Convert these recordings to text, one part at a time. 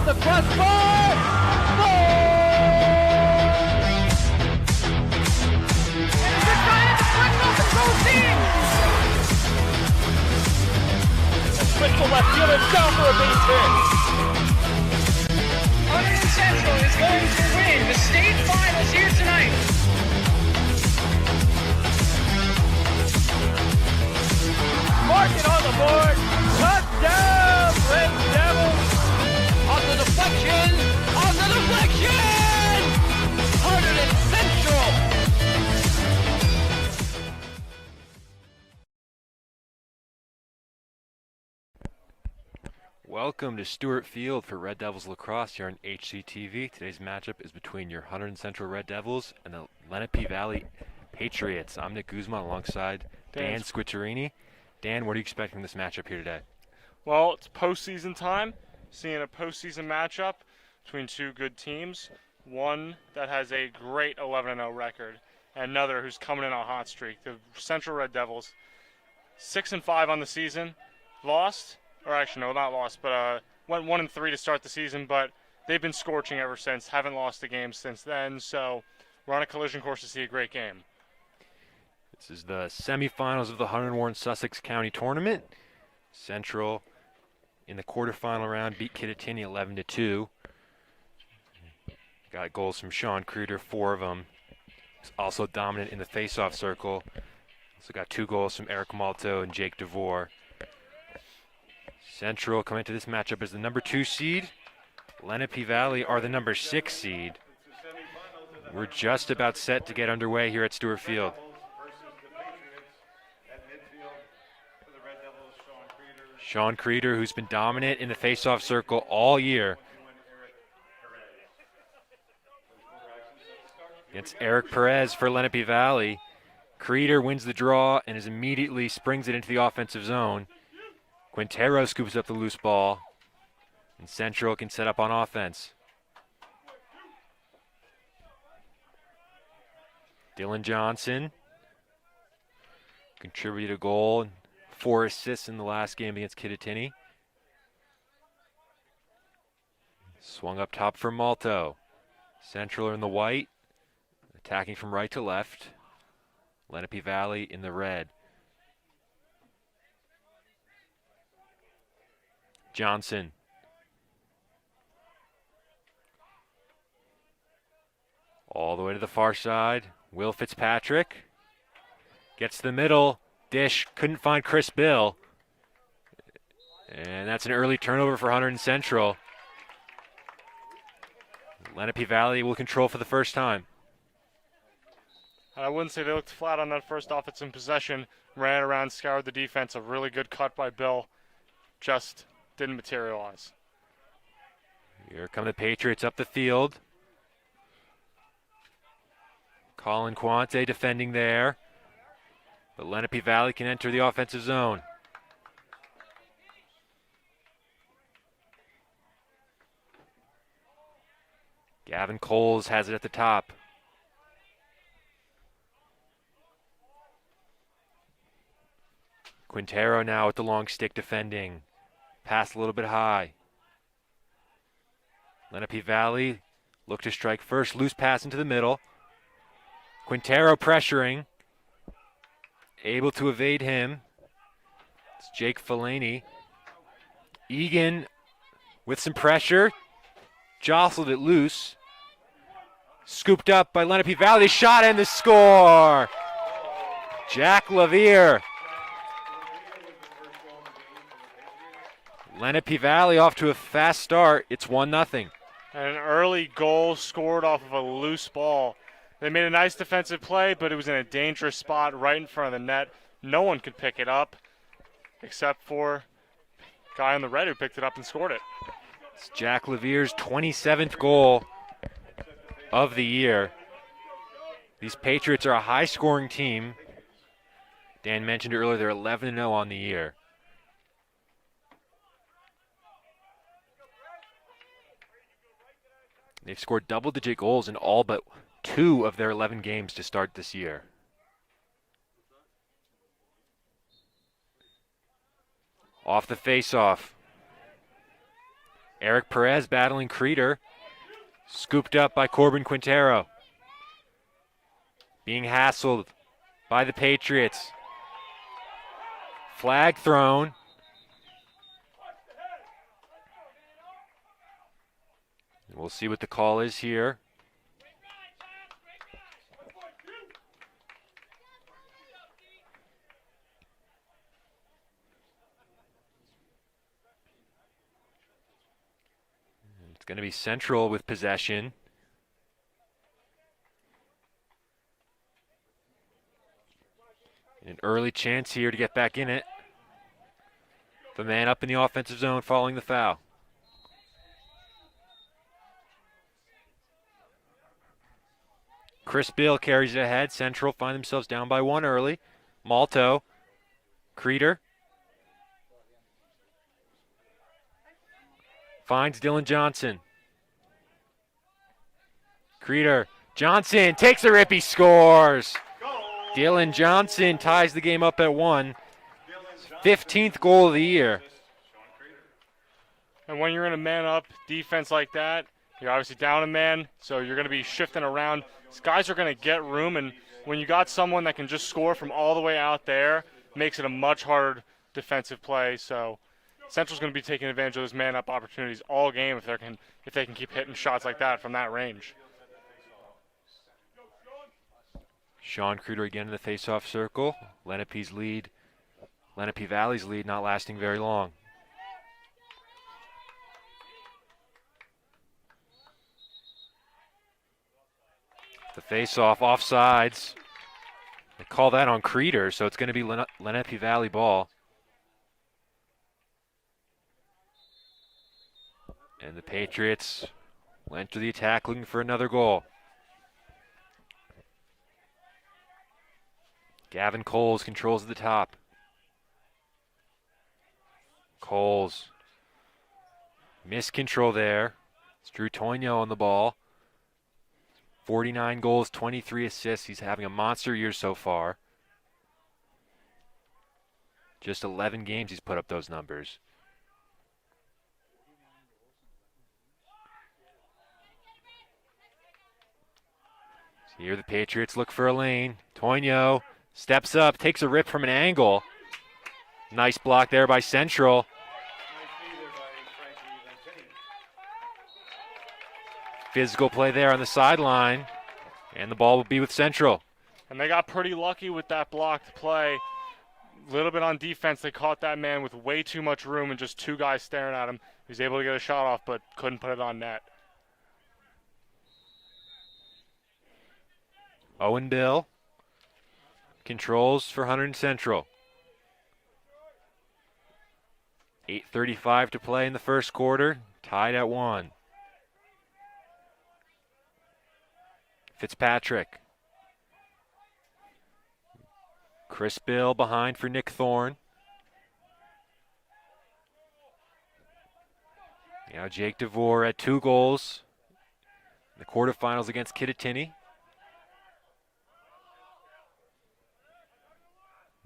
the crossbar. Goal! And it's a giant deflection off the goal team. A switch to left field and down for a base hit. Hunterdon Central is going to win the state finals here tonight. Mark it on the board. Touchdown, Red Devils. On the deflection. On the deflection. Hunterdon Central. Welcome to Stewart Field for Red Devils Lacrosse here on HCTV. Today's matchup is between your Hunterdon Central Red Devils and the Lenape Valley Patriots. I'm Nick Guzman alongside Dan Squiccerini. Dan, what are you expecting from this matchup here today? Well, it's postseason time. Seeing a postseason matchup between two good teams. One that has a great 11-0 record, and another who's coming in on a hot streak. The Central Red Devils, 6-5 on the season, lost. Or actually, no, not lost, but went 1-3 to start the season, but they've been scorching ever since. Haven't lost a game since then, so we're on a collision course to see a great game. This is the semifinals of the Hunterdon Warren Sussex County Tournament. Central in the quarterfinal round beat Kittatinny 11-2. Got goals from Sean Creeder, 4 of them. He's also dominant in the face-off circle. Also got 2 goals from Eric Malto and Jake DeVore. Central coming into this matchup as the number 2 seed. Lenape Valley are the number 6 seed. We're just about set to get underway here at Stewart Field. Sean Creeder, who's been dominant in the face-off circle all year. Against Eric Perez for Lenape Valley. Creeder wins the draw and immediately springs it into the offensive zone. Quintero scoops up the loose ball, and Central can set up on offense. Dylan Johnson contributed a goal and 4 assists in the last game against Kittatinny. Swung up top for Malto. Central are in the white, attacking from right to left. Lenape Valley in the red. Johnson. All the way to the far side. Will Fitzpatrick gets to the middle. Dish couldn't find Chris Bill. And that's an early turnover for Hunterdon Central. Lenape Valley will control for the first time. I wouldn't say they looked flat on that first offensive possession. Ran around, scoured the defense. A really good cut by Bill. Just didn't materialize. Here come the Patriots up the field. Colin Quante defending there. But Lenape Valley can enter the offensive zone. Gavin Coles has it at the top. Quintero now with the long stick defending. Pass a little bit high. Lenape Valley look to strike first. Loose pass into the middle. Quintero pressuring. Able to evade him. It's Jake Fellaini. Egan with some pressure. Jostled it loose. Scooped up by Lenape Valley. Shot and the score. Jack Lavier. Lenape Valley off to a fast start. It's 1-0. And an early goal scored off of a loose ball. They made a nice defensive play, but it was in a dangerous spot right in front of the net. No one could pick it up except for the guy on the red who picked it up and scored it. It's Jack Lavier's 27th goal of the year. These Patriots are a high-scoring team. Dan mentioned earlier they're 11-0 on the year. They've scored double-digit goals in all but 2 of their 11 games to start this year. Off the face-off. Eric Perez battling Creeder. Scooped up by Corbin Quintero. Being hassled by the Patriots. Flag thrown. We'll see what the call is here. It's going to be Central with possession. An early chance here to get back in it. The man up in the offensive zone following the foul. Chris Bill carries it ahead. Central find themselves down by 1 early. Malto. Creeder. Finds Dylan Johnson. Creeder. Johnson takes a rip. He scores. Dylan Johnson ties the game up at 1. 15th goal of the year. And when you're in a man-up defense like that, you're obviously down a man, so you're going to be shifting around. These guys are going to get room, and when you got someone that can just score from all the way out there, makes it a much harder defensive play. So Central's going to be taking advantage of those man-up opportunities all game if they can keep hitting shots like that from that range. Sean Creeder again in the face-off circle. Lenape Valley's lead not lasting very long. The face-off, offsides. They call that on Creeder, so it's going to be Lenape Valley ball. And the Patriots will enter the attack looking for another goal. Gavin Coles controls the top. Coles. Miscontrol there. It's Drew Toigno on the ball. 49 goals, 23 assists. He's having a monster year so far. Just 11 games he's put up those numbers. So here the Patriots look for a lane. Toigno steps up, takes a rip from an angle. Nice block there by Central. Physical play there on the sideline, and the ball will be with Central. And they got pretty lucky with that blocked play. A little bit on defense, they caught that man with way too much room and just 2 guys staring at him. He was able to get a shot off, but couldn't put it on net. Owen Bill controls for Hunterdon Central. 8:35 to play in the first quarter, tied at 1. Fitzpatrick. Chris Bill behind for Nick Thorne. Now Jake DeVore at 2 goals in the quarterfinals against Kittatinny.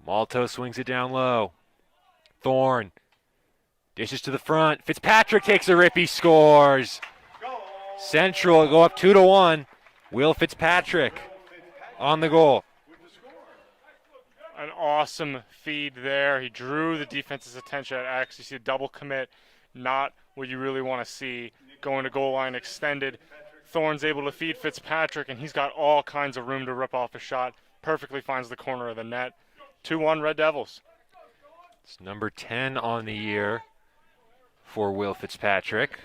Malto swings it down low. Thorne dishes to the front. Fitzpatrick takes a rip. He scores. Central go up 2-1. Will Fitzpatrick on the goal. An awesome feed there. He drew the defense's attention at X. You see a double commit, not what you really want to see. Going to goal line extended. Thorne's able to feed Fitzpatrick, and he's got all kinds of room to rip off a shot. Perfectly finds the corner of the net. 2-1 Red Devils. It's number 10 on the year for Will Fitzpatrick.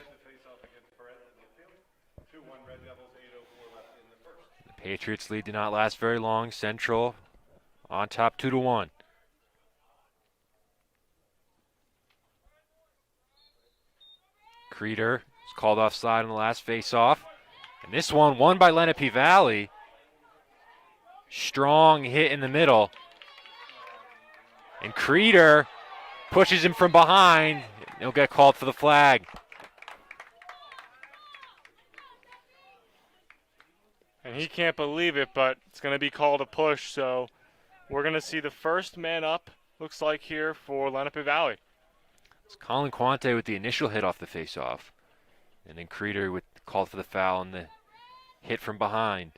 The Patriots' lead did not last very long. Central on top 2-1. Creeder is called offside on the last face-off. And this one won by Lenape Valley. Strong hit in the middle. And Creeder pushes him from behind. He'll get called for the flag. And he can't believe it, but it's going to be called a push, so we're going to see the first man up, looks like here, for Lenape Valley. It's Colin Quante with the initial hit off the faceoff. And then Creeder called for the foul and the hit from behind.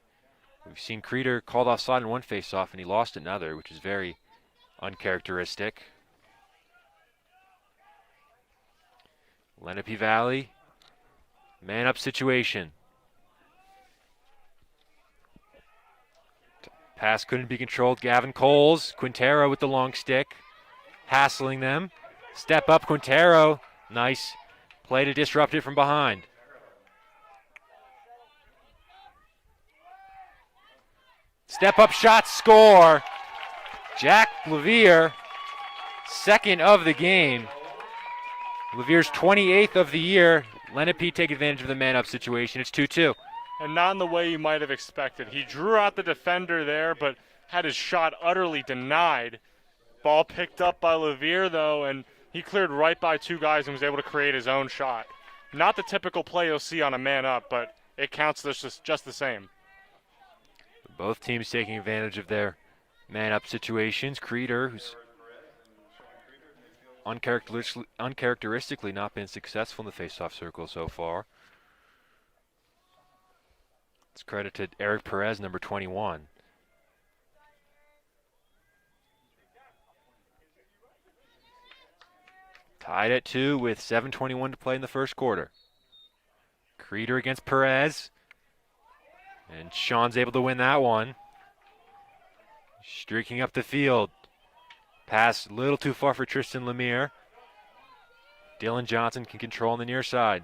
We've seen Creeder called offside in one face-off and he lost another, which is very uncharacteristic. Lenape Valley, man-up situation. Pass couldn't be controlled. Gavin Coles, Quintero with the long stick, hassling them. Step up, Quintero. Nice play to disrupt it from behind. Step up shot, score. Jack Levier, second of the game. Levier's 28th of the year. Lenape take advantage of the man-up situation. It's 2-2. And not in the way you might have expected. He drew out the defender there, but had his shot utterly denied. Ball picked up by Levier, though, and he cleared right by two guys and was able to create his own shot. Not the typical play you'll see on a man-up, but it counts just the same. Both teams taking advantage of their man-up situations. Creeder, who's uncharacteristically not been successful in the face-off circle so far. It's credit to Eric Perez, number 21. Tied at 2 with 7:21 to play in the first quarter. Creeder against Perez. And Sean's able to win that one. Streaking up the field. Pass a little too far for Tristan Lemire. Dylan Johnson can control on the near side.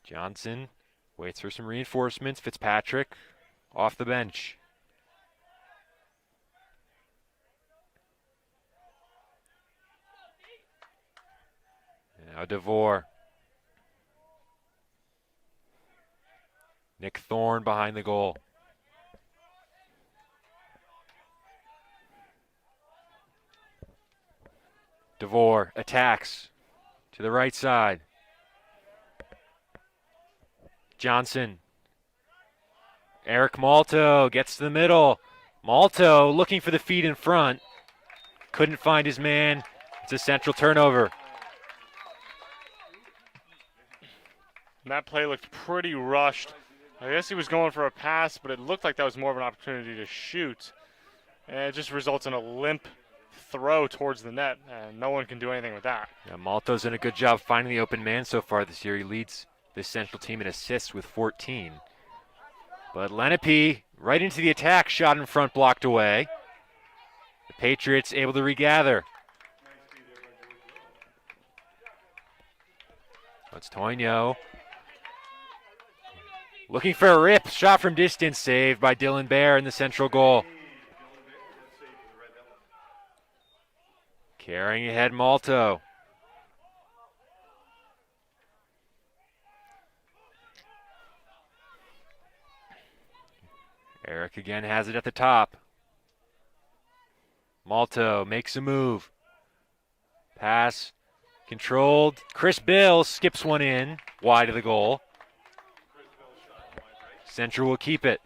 Johnson waits for some reinforcements. Fitzpatrick off the bench. Now DeVore. Nick Thorne behind the goal. DeVore attacks to the right side. Johnson. Eric Malto gets to the middle. Malto looking for the feed in front. Couldn't find his man. It's a central turnover. And that play looked pretty rushed. I guess he was going for a pass, but it looked like that was more of an opportunity to shoot. And it just results in a limp throw towards the net, and no one can do anything with that. Yeah, Malto's done a good job finding the open man so far this year. He leads this Central team in assists with 14. But Lenape right into the attack, shot in front, blocked away. The Patriots able to regather. That's Toino. Looking for a rip, shot from distance, saved by Dylan Bear in the central goal. Carrying ahead Malto. Eric again has it at the top. Malto makes a move. Pass controlled. Chris Bill skips one in, wide of the goal. Central will keep it.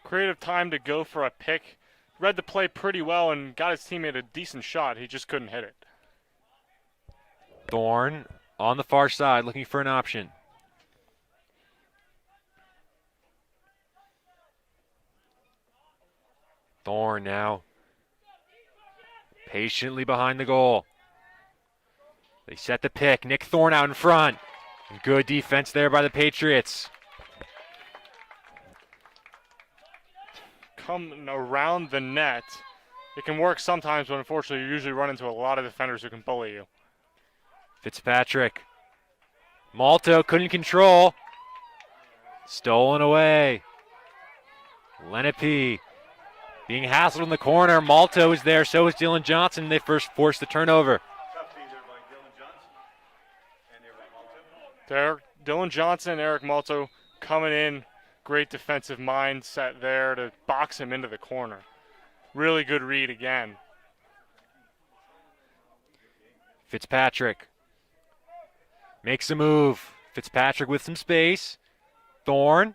Creative time to go for a pick. Read the play pretty well and got his teammate a decent shot. He just couldn't hit it. Thorne on the far side looking for an option. Thorne now patiently behind the goal. They set the pick. Nick Thorne out in front. Good defense there by the Patriots. Coming around the net. It can work sometimes, but unfortunately you usually run into a lot of defenders who can bully you. Fitzpatrick. Malto couldn't control. Stolen away. Lenape being hassled in the corner. Malto is there, so is Dylan Johnson. They first forced the turnover. Dylan Johnson and Eric Malto coming in. Great defensive mindset there to box him into the corner. Really good read again. Fitzpatrick makes a move. Fitzpatrick with some space. Thorne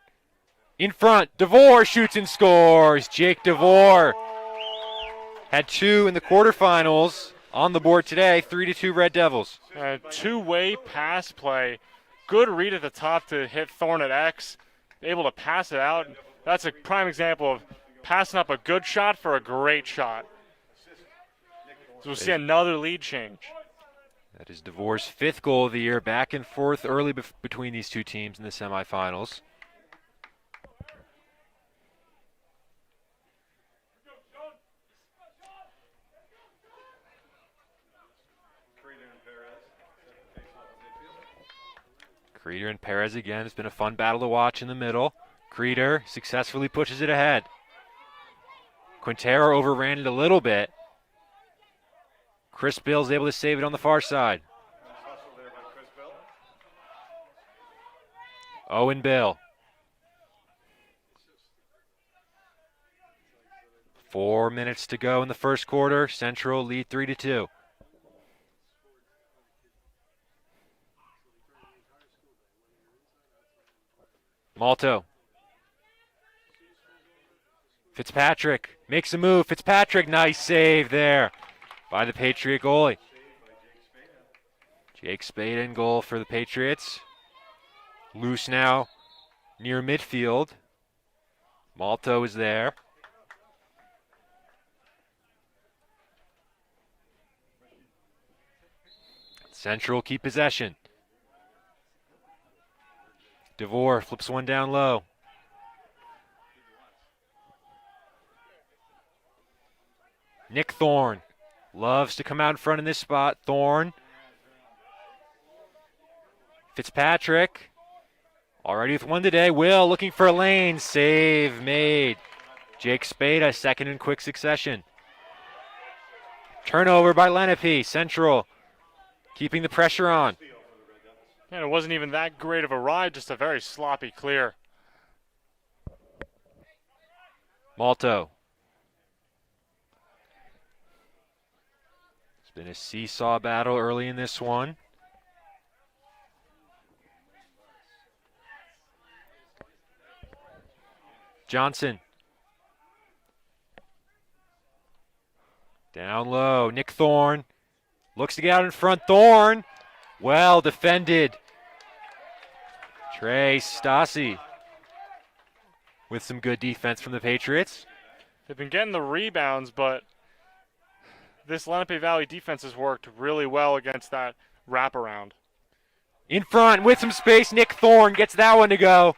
in front. DeVore shoots and scores. Jake DeVore Had 2 in the quarterfinals on the board today, 3-2 Red Devils. Two-way pass play. Good read at the top to hit Thorne at X. Able to pass it out. That's a prime example of passing up a good shot for a great shot. So we'll see another lead change. That is DeVore's 5th goal of the year. Back and forth early between these two teams in the semifinals. Creeder and Perez again. It's been a fun battle to watch in the middle. Creeder successfully pushes it ahead. Quintero overran it a little bit. Chris Bill's able to save it on the far side. Owen Bill. 4 minutes to go in the first quarter. Central lead 3-2. Malto. Fitzpatrick makes a move. Fitzpatrick, nice save there by the Patriot goalie. Jake Spada in goal for the Patriots. Loose now near midfield. Malto is there. Central keep possession. DeVore flips one down low. Nick Thorne loves to come out in front in this spot. Thorne. Fitzpatrick. Already with one today. Will looking for a lane. Save made. Jake Spada, second in quick succession. Turnover by Lenape. Central keeping the pressure on. And it wasn't even that great of a ride, just a very sloppy clear. Malto. It's been a seesaw battle early in this one. Johnson. Down low. Nick Thorne. Looks to get out in front. Thorne. Well defended. Trey Stassi with some good defense from the Patriots. They've been getting the rebounds, but this Lenape Valley defense has worked really well against that wraparound. In front with some space, Nick Thorne gets that one to go.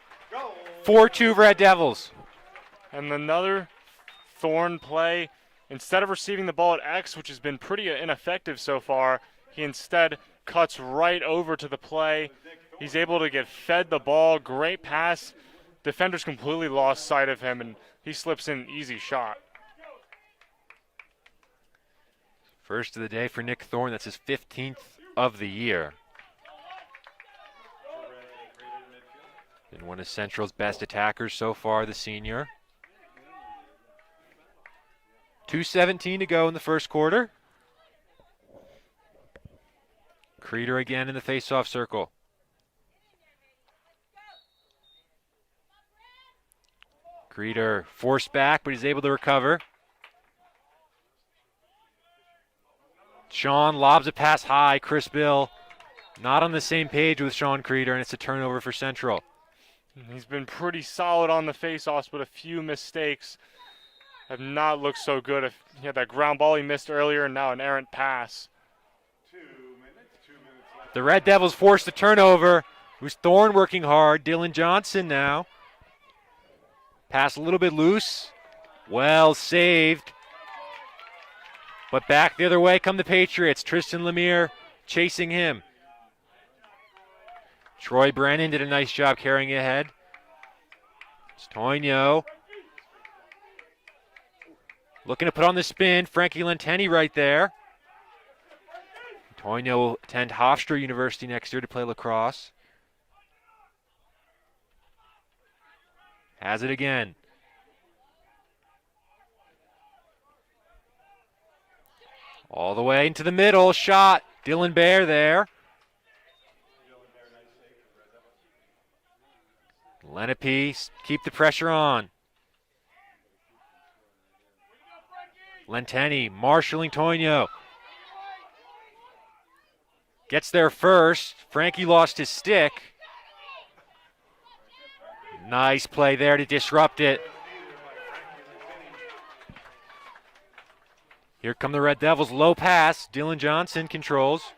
4-2 Red Devils. And another Thorne play. Instead of receiving the ball at X, which has been pretty ineffective so far, he instead cuts right over to the play. He's able to get fed the ball. Great pass. Defenders completely lost sight of him, and he slips in an easy shot. First of the day for Nick Thorne. That's his 15th of the year. Been one of Central's best attackers so far, the senior. 2:17 to go in the first quarter. Creeder again in the face-off circle. Creeder forced back, but he's able to recover. Sean lobs a pass high. Chris Bill not on the same page with Sean Creeder, and it's a turnover for Central. He's been pretty solid on the face-offs, but a few mistakes have not looked so good. He had that ground ball he missed earlier, and now an errant pass. The Red Devils forced the turnover. It was Thorne working hard. Dylan Johnson now. Pass a little bit loose. Well saved. But back the other way come the Patriots. Tristan Lemire chasing him. Troy Brennan did a nice job carrying it ahead. Stoigno looking to put on the spin. Frankie Lenteni right there. Stoigno will attend Hofstra University next year to play lacrosse. Has it again. All the way into the middle. Shot. Dylan Bear there. Lenape keep the pressure on. Lenteni marshalling Toino. Gets there first. Frankie lost his stick. Nice play there to disrupt it. Here come the Red Devils. Low pass. Dylan Johnson controls.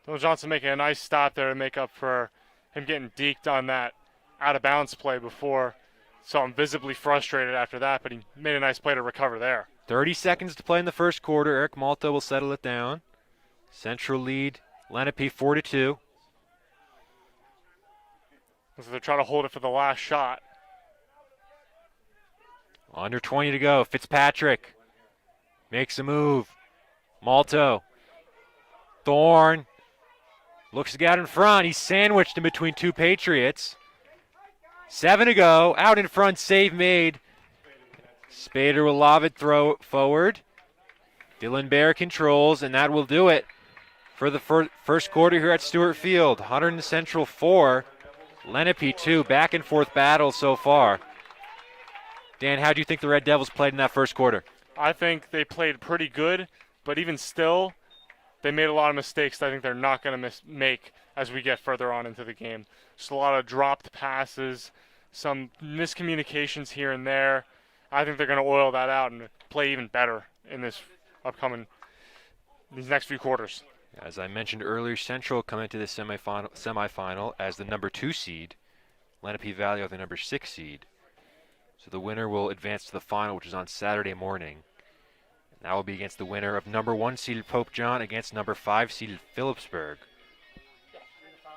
Dylan Johnson making a nice stop there to make up for him getting deked on that out-of-bounds play before. Saw him visibly frustrated after that, but he made a nice play to recover there. 30 seconds to play in the first quarter. Eric Malta will settle it down. Central lead, Lenape 4-2. So they're trying to hold it for the last shot. Under 20 to go. Fitzpatrick makes a move. Malto. Thorne looks to get out in front. He's sandwiched in between two Patriots. 7 to go. Out in front, save made. Spader will lob it forward. Dylan Bear controls, and that will do it for the first quarter here at Stewart Field. Hunterdon Central 4, Lenape 2. Back and forth battle so far. Dan, how do you think the Red Devils played in that first quarter? I think they played pretty good, but even still, they made a lot of mistakes that I think they're not going to make as we get further on into the game. Just a lot of dropped passes, some miscommunications here and there. I think they're going to oil that out and play even better in these next few quarters. As I mentioned earlier, Central come into the semifinal as the number 2 seed. Lenape Valley are the number 6 seed. So the winner will advance to the final, which is on Saturday morning. That will be against the winner of number 1 seeded Pope John against number 5 seeded Phillipsburg.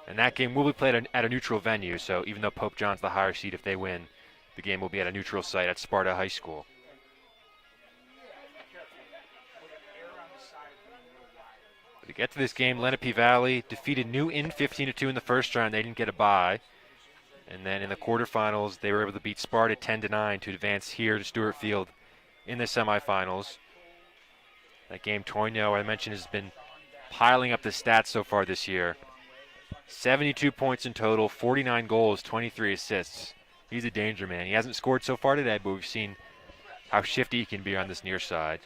And that game will be played at a neutral venue, so even though Pope John's the higher seed, if they win, the game will be at a neutral site at Sparta High School. But to get to this game, Lenape Valley defeated New Inn 15-2 in the first round. They didn't get a bye. And then in the quarterfinals, they were able to beat Sparta 10-9 to advance here to Stewart Field in the semifinals. That game, Toino, I mentioned, has been piling up the stats so far this year. 72 points in total, 49 goals, 23 assists. He's a danger man. He hasn't scored so far today, but we've seen how shifty he can be on this near side.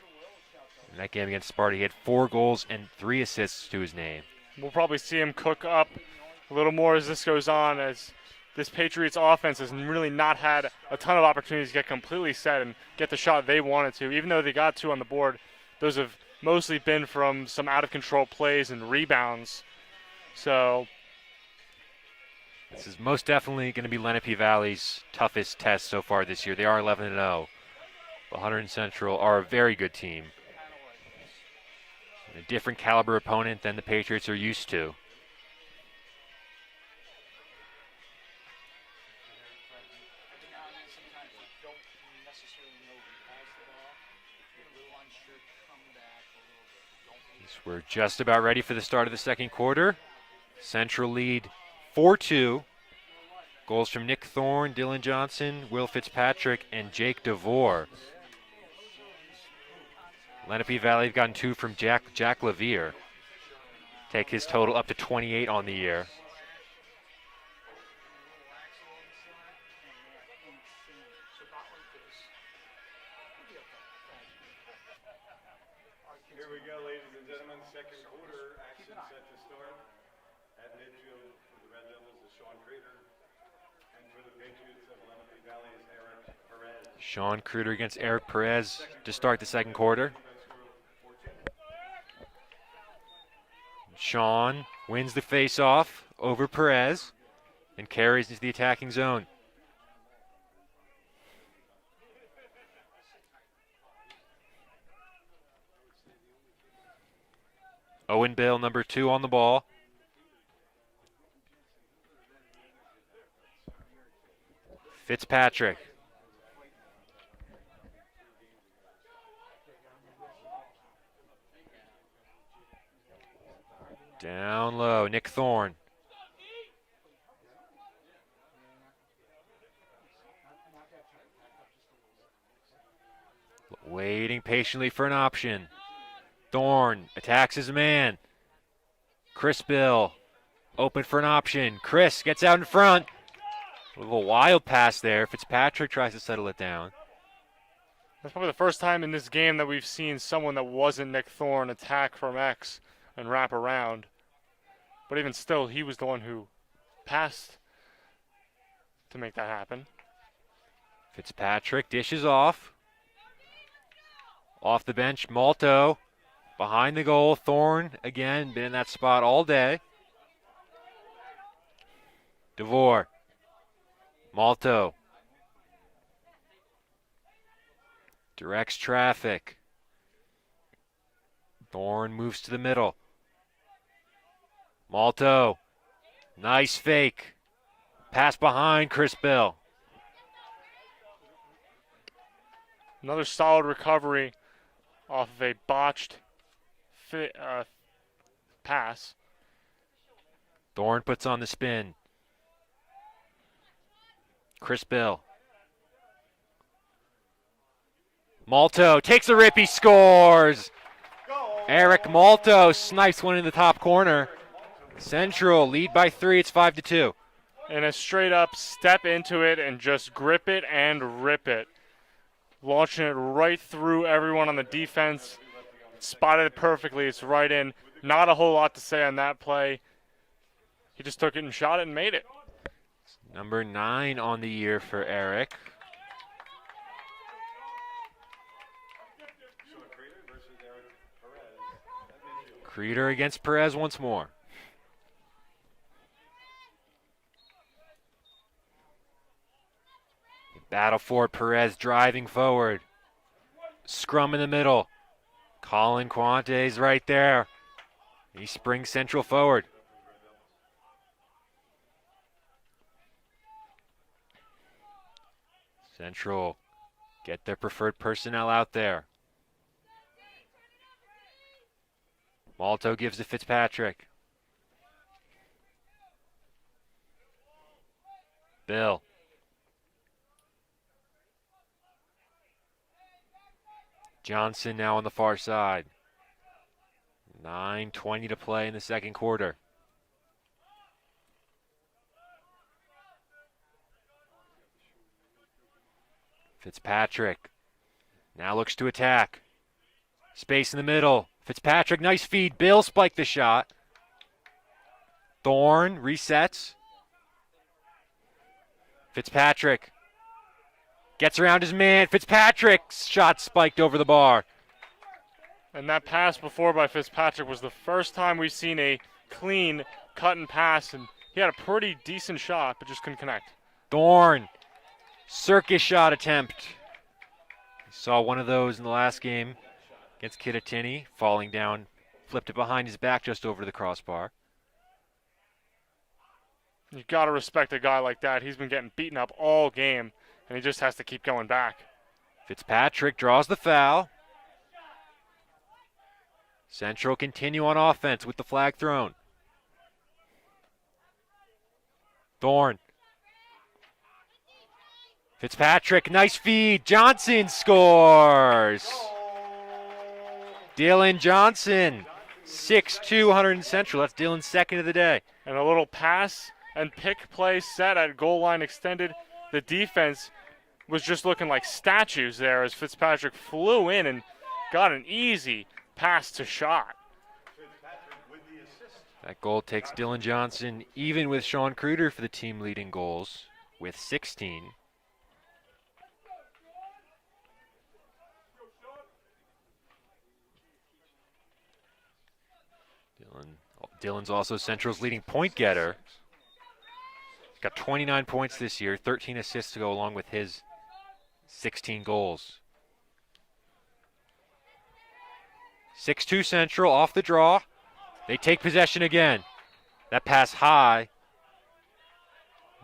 In that game against Sparta, he had 4 goals and 3 assists to his name. We'll probably see him cook up a little more as this goes on, as this Patriots offense has really not had a ton of opportunities to get completely set and get the shot they wanted to. Even though they got 2 on the board, those have mostly been from some out-of-control plays and rebounds. So this is most definitely going to be Lenape Valley's toughest test so far this year. They are 11-0. But Hunterdon Central are a very good team. A different caliber opponent than the Patriots are used to. We're just about ready for the start of the second quarter. Central lead 4-2. Goals from Nick Thorne, Dylan Johnson, Will Fitzpatrick, and Jake DeVore. Lenape Valley have gotten 2 from Jack Levere. Take his total up to 28 on the year. Here we go, ladies and gentlemen. Second quarter action set to start. At midfield for the Red Devils is Sean Crater. And for the Patriots of Lenape Valley is Eric Perez. Sean Cruder against Eric Perez to start the second quarter. Sean wins the face-off over Perez and carries into the attacking zone. Owen Bill, number 2, on the ball. Fitzpatrick. Down low, Nick Thorne. Waiting patiently for an option. Thorne attacks his man. Chris Bill, open for an option. Chris gets out in front. A little wild pass there. Fitzpatrick tries to settle it down. That's probably the first time in this game that we've seen someone that wasn't Nick Thorne attack from X and wrap around. But even still, he was the one who passed to make that happen. Fitzpatrick dishes off. Off the bench, Malto. Behind the goal, Thorne, again, been in that spot all day. DeVore. Malto. Directs traffic. Thorne moves to the middle. Malto. Nice fake. Pass behind Chris Bill. Another solid recovery off of a botched pass. Thorne puts on the spin. Chris Bill. Malto takes a rip, he scores! Eric Malto snipes one in the top corner. Central lead by 3, it's 5-2. And a straight up step into it and just grip it and rip it. Launching it right through everyone on the defense. Spotted it perfectly, it's right in. Not a whole lot to say on that play. He just took it and shot it and made it. Number 9 on the year for Eric. Creeder against Perez once more. Battle for Perez driving forward. Scrum in the middle. Colin Quante's right there. He springs Central forward. Central get their preferred personnel out there. Malto gives to Fitzpatrick. Bill. Johnson now on the far side. 9:20 to play in the second quarter. Fitzpatrick now looks to attack. Space in the middle. Fitzpatrick, nice feed. Bill spiked the shot. Thorne resets. Fitzpatrick gets around his man. Fitzpatrick's shot spiked over the bar. And that pass before by Fitzpatrick was the first time we've seen a clean cut and pass, and he had a pretty decent shot, but just couldn't connect. Thorne, circus shot attempt. Saw one of those in the last game against Kittatinny, falling down, flipped it behind his back just over the crossbar. You've got to respect a guy like that. He's been getting beaten up all game, and he just has to keep going back. Fitzpatrick draws the foul. Central continue on offense with the flag thrown. Thorne. Fitzpatrick, nice feed. Johnson scores. Dylan Johnson, 6'2", Hunterdon Central. That's Dylan's second of the day. And a little pass and pick play set at goal line extended. The defense was just looking like statues there as Fitzpatrick flew in and got an easy pass to shot. That goal takes Dylan Johnson even with Sean Creeder for the team leading goals with 16. Dylan's also Central's leading point getter. He's got 29 points this year, 13 assists to go along with his 16 goals. 6-2 Central off the draw. They take possession again. That pass high.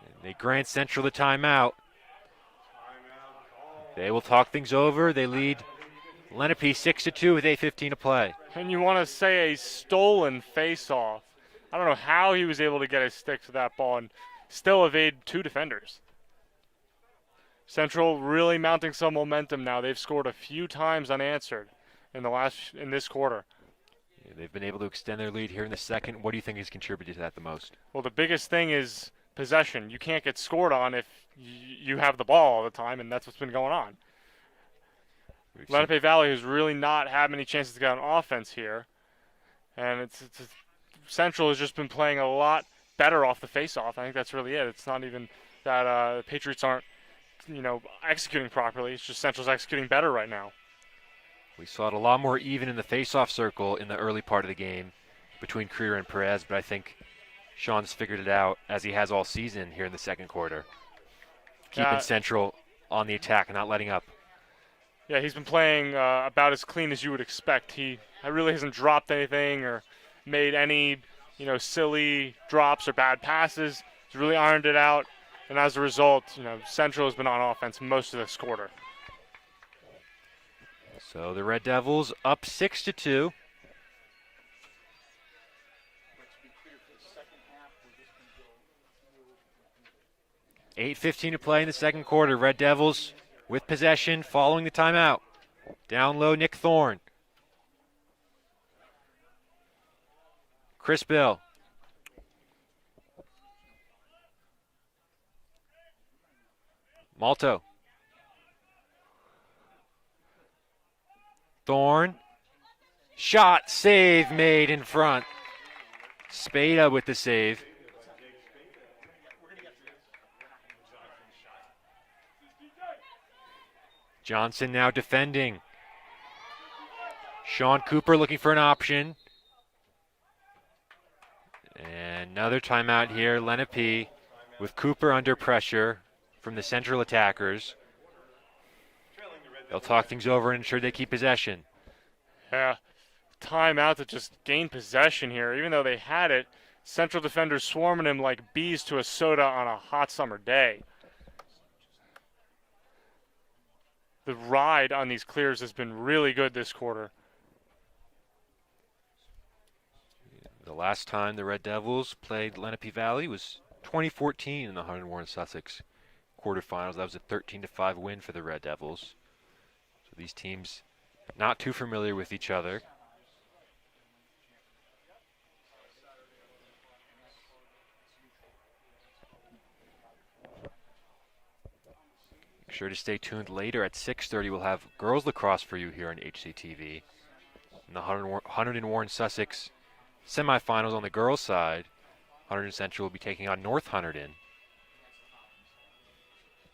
And they grant Central the timeout. They will talk things over. They lead Lenape 6-2 with 8:15 to play. And you want to say a stolen face-off. I don't know how he was able to get his stick to that ball and still evade two defenders. Central really mounting some momentum now. They've scored a few times unanswered in this quarter. Yeah, they've been able to extend their lead here in the second. What do you think has contributed to that the most? Well, the biggest thing is possession. You can't get scored on if you have the ball all the time, and that's what's been going on. Lenape Valley has really not had many chances to get on offense here. And Central has just been playing a lot better off the face-off. I think that's really it. It's not even that the Patriots aren't, executing properly. It's just Central's executing better right now. We saw it a lot more even in the face-off circle in the early part of the game between Creer and Perez, but I think Sean's figured it out, as he has all season here in the second quarter. Keeping Central on the attack and not letting up. Yeah, he's been playing about as clean as you would expect. He really hasn't dropped anything or made any, silly drops or bad passes. He's really ironed it out, and as a result, Central has been on offense most of this quarter. So the Red Devils up 6-2. 8:15 to play in the second quarter. Red Devils with possession following the timeout. Down low, Nick Thorne. Chris Bill. Malto. Thorne. Shot, save made in front. Spada with the save. Johnson now defending. Sean Cooper looking for an option. And another timeout here. Lenape with Cooper under pressure from the Central attackers. They'll talk things over and ensure they keep possession. Yeah, timeout to just gain possession here. Even though they had it, Central defenders swarming him like bees to a soda on a hot summer day. The ride on these clears has been really good this quarter. The last time the Red Devils played Lenape Valley was 2014 in the Hunterdon Warren Sussex quarterfinals. That was a 13-5 win for the Red Devils. So these teams not too familiar with each other. Make sure to stay tuned later at 6:30. We'll have girls lacrosse for you here on HCTV. In the Hunterdon Warren Sussex semifinals on the girls' side, Hunterdon Central will be taking on North Hunterdon.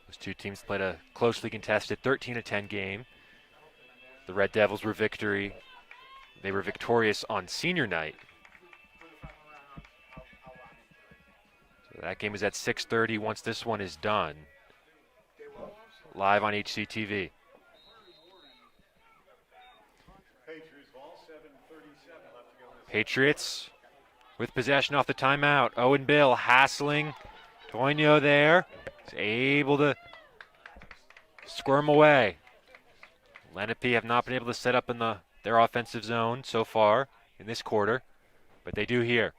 Those two teams played a closely contested 13-10 game. The Red Devils were victorious on senior night. So that game is at 6:30 once this one is done. Live on HCTV. Patriots with possession off the timeout. Owen Bill hassling. Toino there. He's able to squirm away. Lenape have not been able to set up in their offensive zone so far in this quarter, but they do here.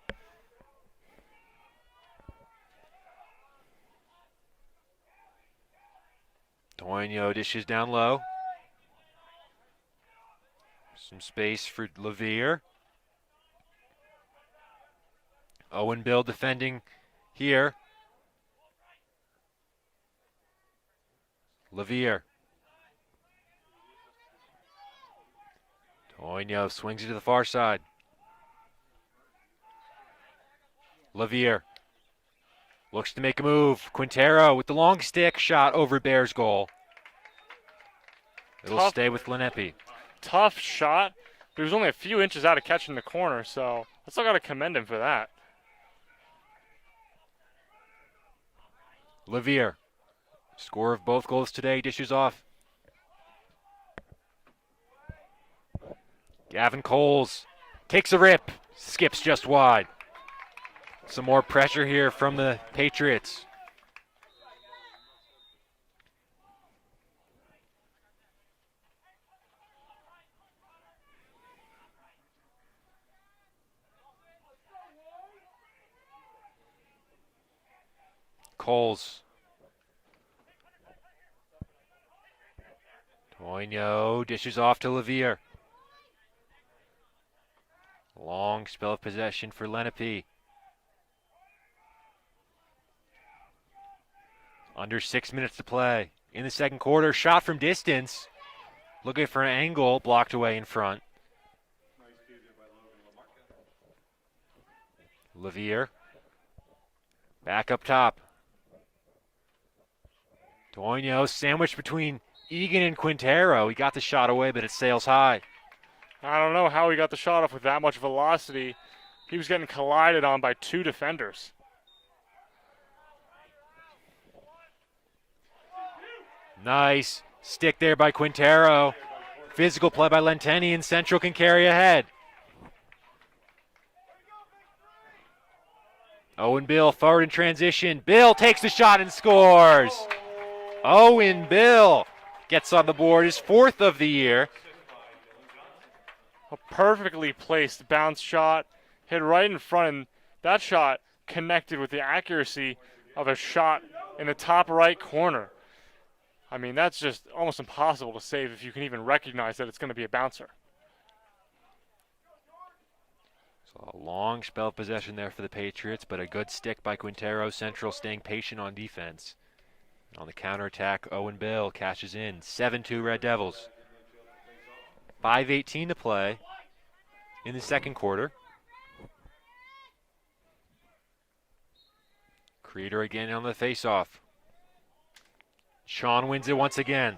Toino dishes down low. Some space for Levere. Owen Bill defending here. Levere. Toino swings it to the far side. Levere looks to make a move. Quintero with the long stick, shot over Bears goal. It'll stay with Lenape. Tough shot, but he was only a few inches out of catching the corner, so I still got to commend him for that. Levere, scorer of both goals today, dishes off. Gavin Coles takes a rip, skips just wide. Some more pressure here from the Patriots. Coles. Toino dishes off to Levere. Long spell of possession for Lenape. Under 6 minutes to play. In the second quarter, shot from distance. looking for an angle, blocked away in front. Levier. Back up top. Doino sandwiched between Egan and Quintero. He got the shot away, but it sails high. I don't know how he got the shot off with that much velocity. He was getting collided on by 2 defenders. Nice stick there by Quintero. Physical play by Lenteni, and Central can carry ahead. Owen Bill forward in transition. Bill takes the shot and scores. Owen Bill gets on the board, his 4th of the year. A perfectly placed bounce shot, hit right in front, and that shot connected with the accuracy of a shot in the top right corner. I mean, that's just almost impossible to save if you can even recognize that it's going to be a bouncer. So a long spell of possession there for the Patriots, but a good stick by Quintero. Central staying patient on defense. On the counterattack, Owen Bill cashes in. 7-2 Red Devils. 5:18 to play in the second quarter. Creeder again on the faceoff. Sean wins it once again.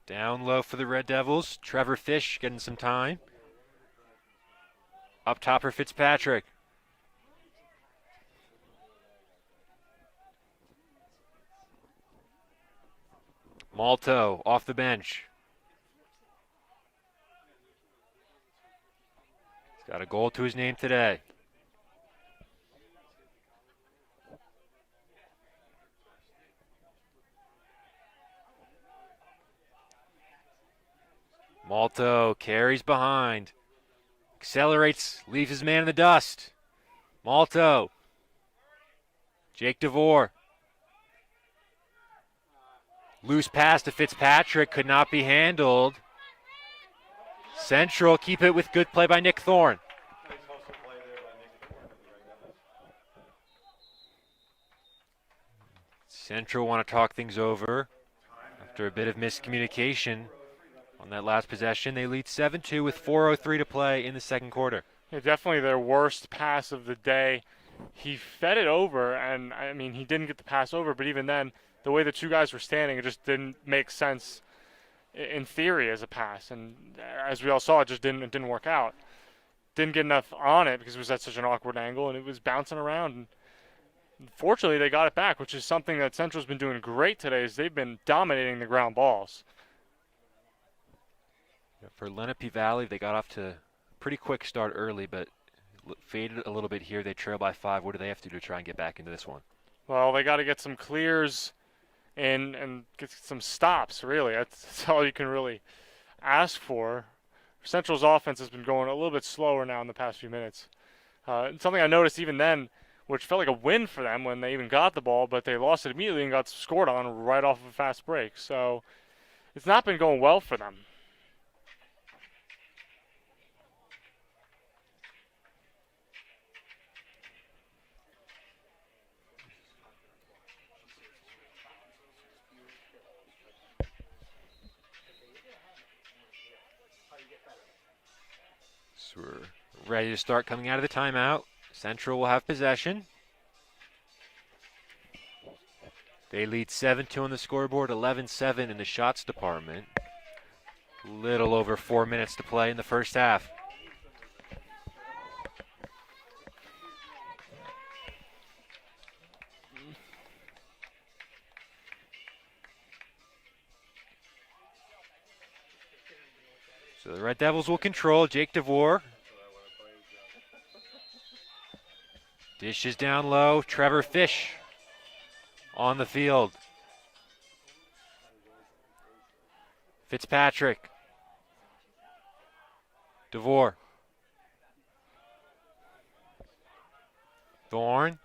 Down low for the Red Devils. Trevor Fish getting some time. Up top for Fitzpatrick. Malto off the bench. He's got a goal to his name today. Malto carries behind. Accelerates, leaves his man in the dust. Malto. Jake DeVore. Loose pass to Fitzpatrick, could not be handled. Central keep it with good play by Nick Thorne. Central want to talk things over after a bit of miscommunication on that last possession. They lead 7-2 with 4:03 to play in the second quarter. Yeah, definitely their worst pass of the day. He fed it over, and I mean, he didn't get the pass over, but even then, the way the 2 guys were standing, it just didn't make sense in theory as a pass. And as we all saw, it didn't work out. Didn't get enough on it because it was at such an awkward angle, and it was bouncing around. And fortunately, they got it back, which is something that Central's been doing great today, is they've been dominating the ground balls. For Lenape Valley, they got off to a pretty quick start early, but faded a little bit here. They trail by 5. What do they have to do to try and get back into this one? Well, they got to get some clears and get some stops, really. That's all you can really ask for. Central's offense has been going a little bit slower now in the past few minutes. Something I noticed even then, which felt like a win for them when they even got the ball, but they lost it immediately and got scored on right off of a fast break. So it's not been going well for them. So we're ready to start coming out of the timeout. Central will have possession. They lead 7-2 on the scoreboard, 11-7 in the shots department. Little over 4 minutes to play in the first half. So the Red Devils will control. Jake DeVore. Dishes down low. Trevor Fish on the field. Fitzpatrick. DeVore. Thorne.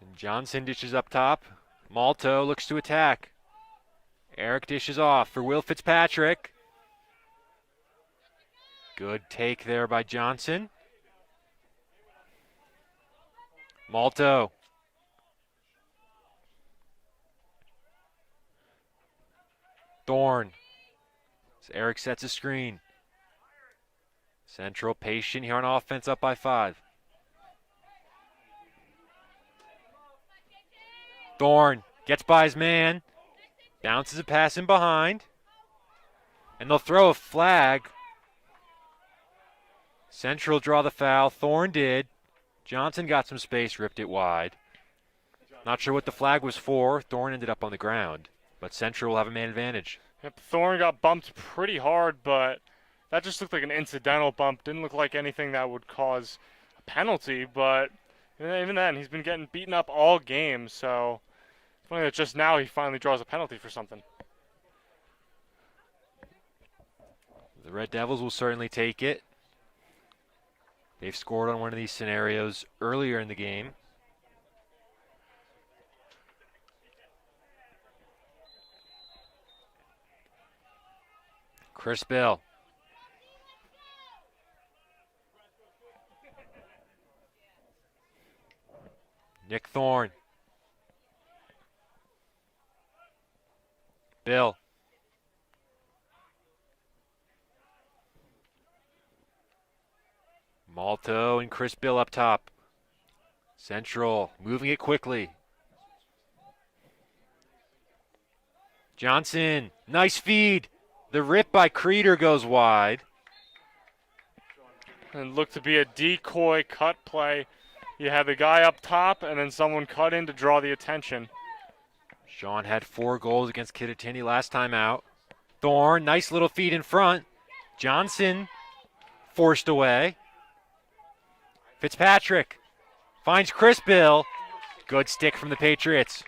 And Johnson dishes up top. Malto looks to attack. Eric dishes off for Will Fitzpatrick. Good take there by Johnson. Malto. Thorne. As Eric sets a screen. Central patient here on offense, up by 5. Thorne gets by his man. Bounces a pass in behind. And they'll throw a flag. Central draw the foul. Thorne did. Johnson got some space, ripped it wide. Not sure what the flag was for. Thorne ended up on the ground. But Central will have a man advantage. Yep, Thorne got bumped pretty hard, but that just looked like an incidental bump. Didn't look like anything that would cause a penalty, but even then, he's been getting beaten up all game, so it's funny that just now he finally draws a penalty for something. The Red Devils will certainly take it. They've scored on one of these scenarios earlier in the game. Chris Bill. Nick Thorne. Bill. Malto and Chris Bill up top. Central moving it quickly. Johnson, nice feed. The rip by Creeder goes wide. And looked to be a decoy cut play. You had the guy up top and then someone cut in to draw the attention. Sean had 4 goals against Kittatinny last time out. Thorne, nice little feed in front. Johnson forced away. Fitzpatrick finds Chris Bill. Good stick from the Patriots.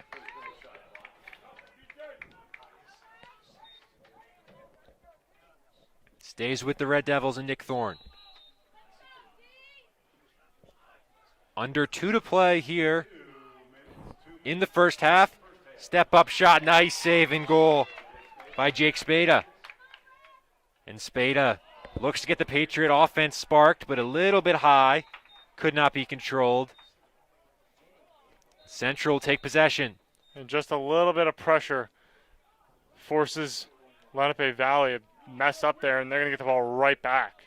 Stays with the Red Devils and Nick Thorne. Under 2 to play here in the first half. Step up shot, nice save and goal by Jake Spada. And Spada looks to get the Patriot offense sparked, but a little bit high. Could not be controlled. Central will take possession. And just a little bit of pressure forces Lenape Valley to mess up there, and they're going to get the ball right back.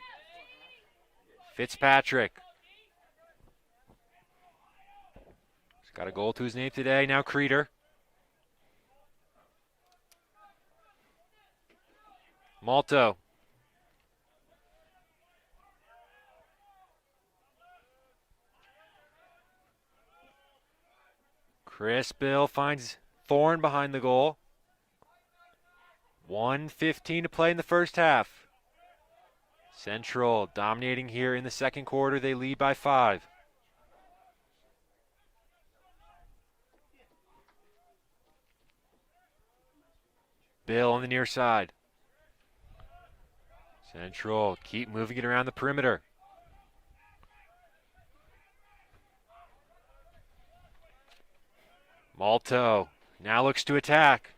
Fitzpatrick. He's got a goal to his name today. Now Creeder. Malto. Chris Bill finds Thorne behind the goal. 1:15 to play in the first half. Central dominating here in the second quarter. They lead by 5. Bill on the near side. Central keep moving it around the perimeter. Malto now looks to attack.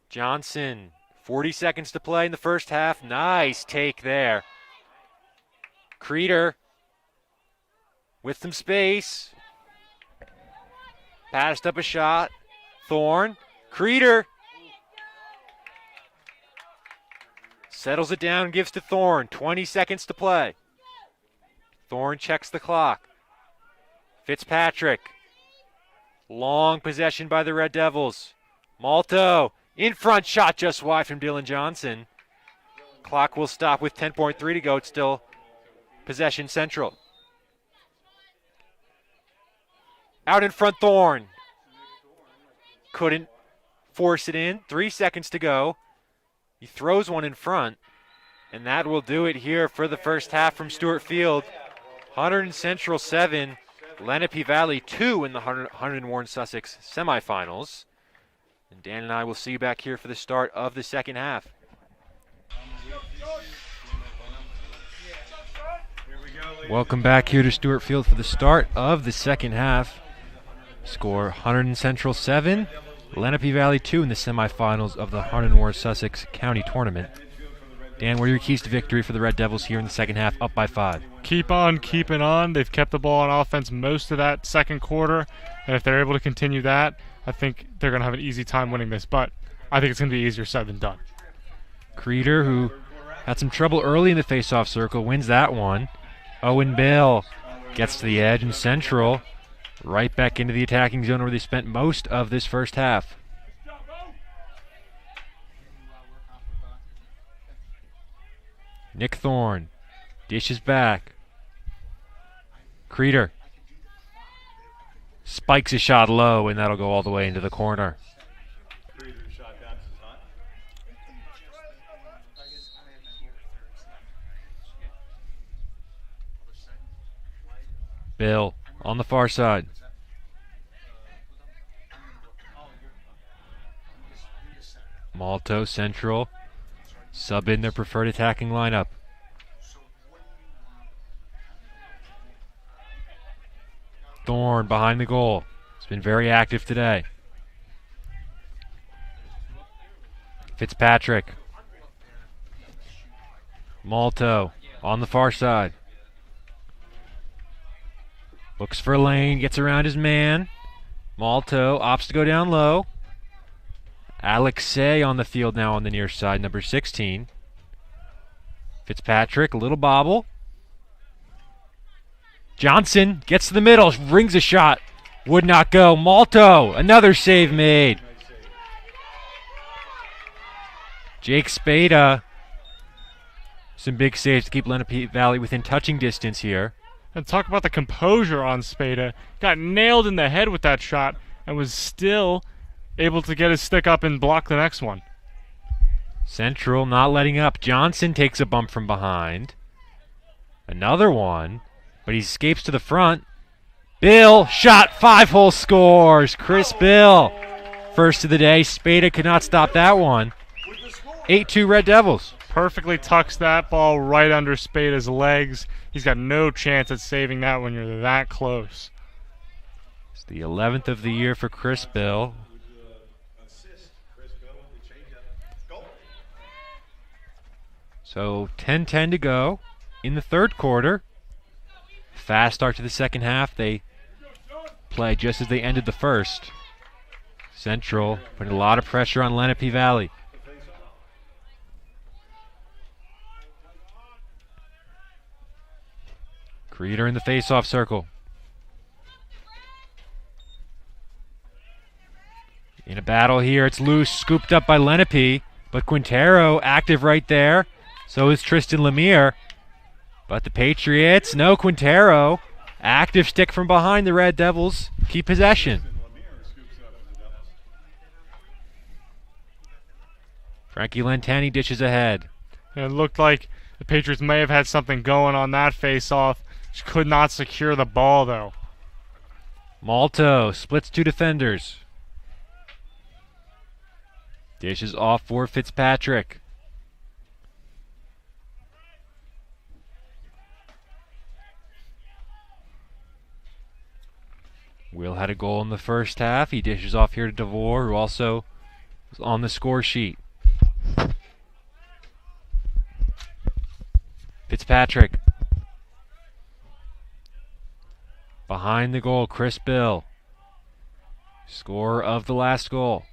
Johnson, 40 seconds to play in the first half. Nice take there. Creeder with some space. Passed up a shot. Thorne. Creeder settles it down, gives to Thorne. 20 seconds to play. Thorne checks the clock. Fitzpatrick. Long possession by the Red Devils. Malto. In front shot just wide from Dylan Johnson. Clock will stop with 10.3 to go. It's still possession Central. Out in front Thorne. Couldn't force it in. 3 seconds to go. He throws one in front. And that will do it here for the first half from Stewart Field. Hunterdon Central 7. Lenape Valley 2 in the Hunterdon Warren Sussex semifinals. And Dan and I will see you back here for the start of the second half. Welcome back here to Stewart Field for the start of the second half. Score Hunterdon Central 7, Lenape Valley 2 in the semifinals of the Hunterdon Sussex County Tournament. Dan, what are your keys to victory for the Red Devils here in the second half, up by 5? Keep on keeping on. They've kept the ball on offense most of that second quarter, and if they're able to continue that, I think they're going to have an easy time winning this, but I think it's going to be easier said than done. Creeder, who had some trouble early in the face-off circle, wins that one. Owen Bill gets to the edge, and Central right back into the attacking zone where they spent most of this first half. Nick Thorne dishes back. Creeder spikes a shot low, and that'll go all the way into the corner. Bill on the far side. Malto Central sub in their preferred attacking lineup. Thorne behind the goal. He's been very active today. Fitzpatrick. Malto on the far side. Looks for a lane, gets around his man. Malto opts to go down low. Alexei on the field now on the near side, number 16. Fitzpatrick, a little bobble. Johnson gets to the middle, rings a shot. Would not go. Malto, another save made. Jake Spada. Some big saves to keep Lenape Valley within touching distance here. And talk about the composure on Spada. Got nailed in the head with that shot and was still able to get his stick up and block the next one. Central not letting up. Johnson takes a bump from behind. Another one, but he escapes to the front. Bill, shot, 5-hole scores. Chris Bill, first of the day. Spada could not stop that one. 8-2 Red Devils. Perfectly tucks that ball right under Spada's legs. He's got no chance at saving that when you're that close. It's the 11th of the year for Chris Bill. So 10-10 to go in the third quarter. Fast start to the second half. They play just as they ended the first. Central putting a lot of pressure on Lenape Valley. Creeder in the face-off circle. In a battle here, it's loose, scooped up by Lenape, but Quintero active right there. So is Tristan Lemire. But the Patriots, no Quintero. Active stick from behind the Red Devils. Keep possession. Frankie Lentani dishes ahead. And it looked like the Patriots may have had something going on that face-off. Just could not secure the ball, though. Malto splits 2 defenders. Dishes off for Fitzpatrick. Will had a goal in the first half. He dishes off here to DeVore, who also is on the score sheet. Fitzpatrick. Behind the goal, Chris Bill. Scorer of the last goal.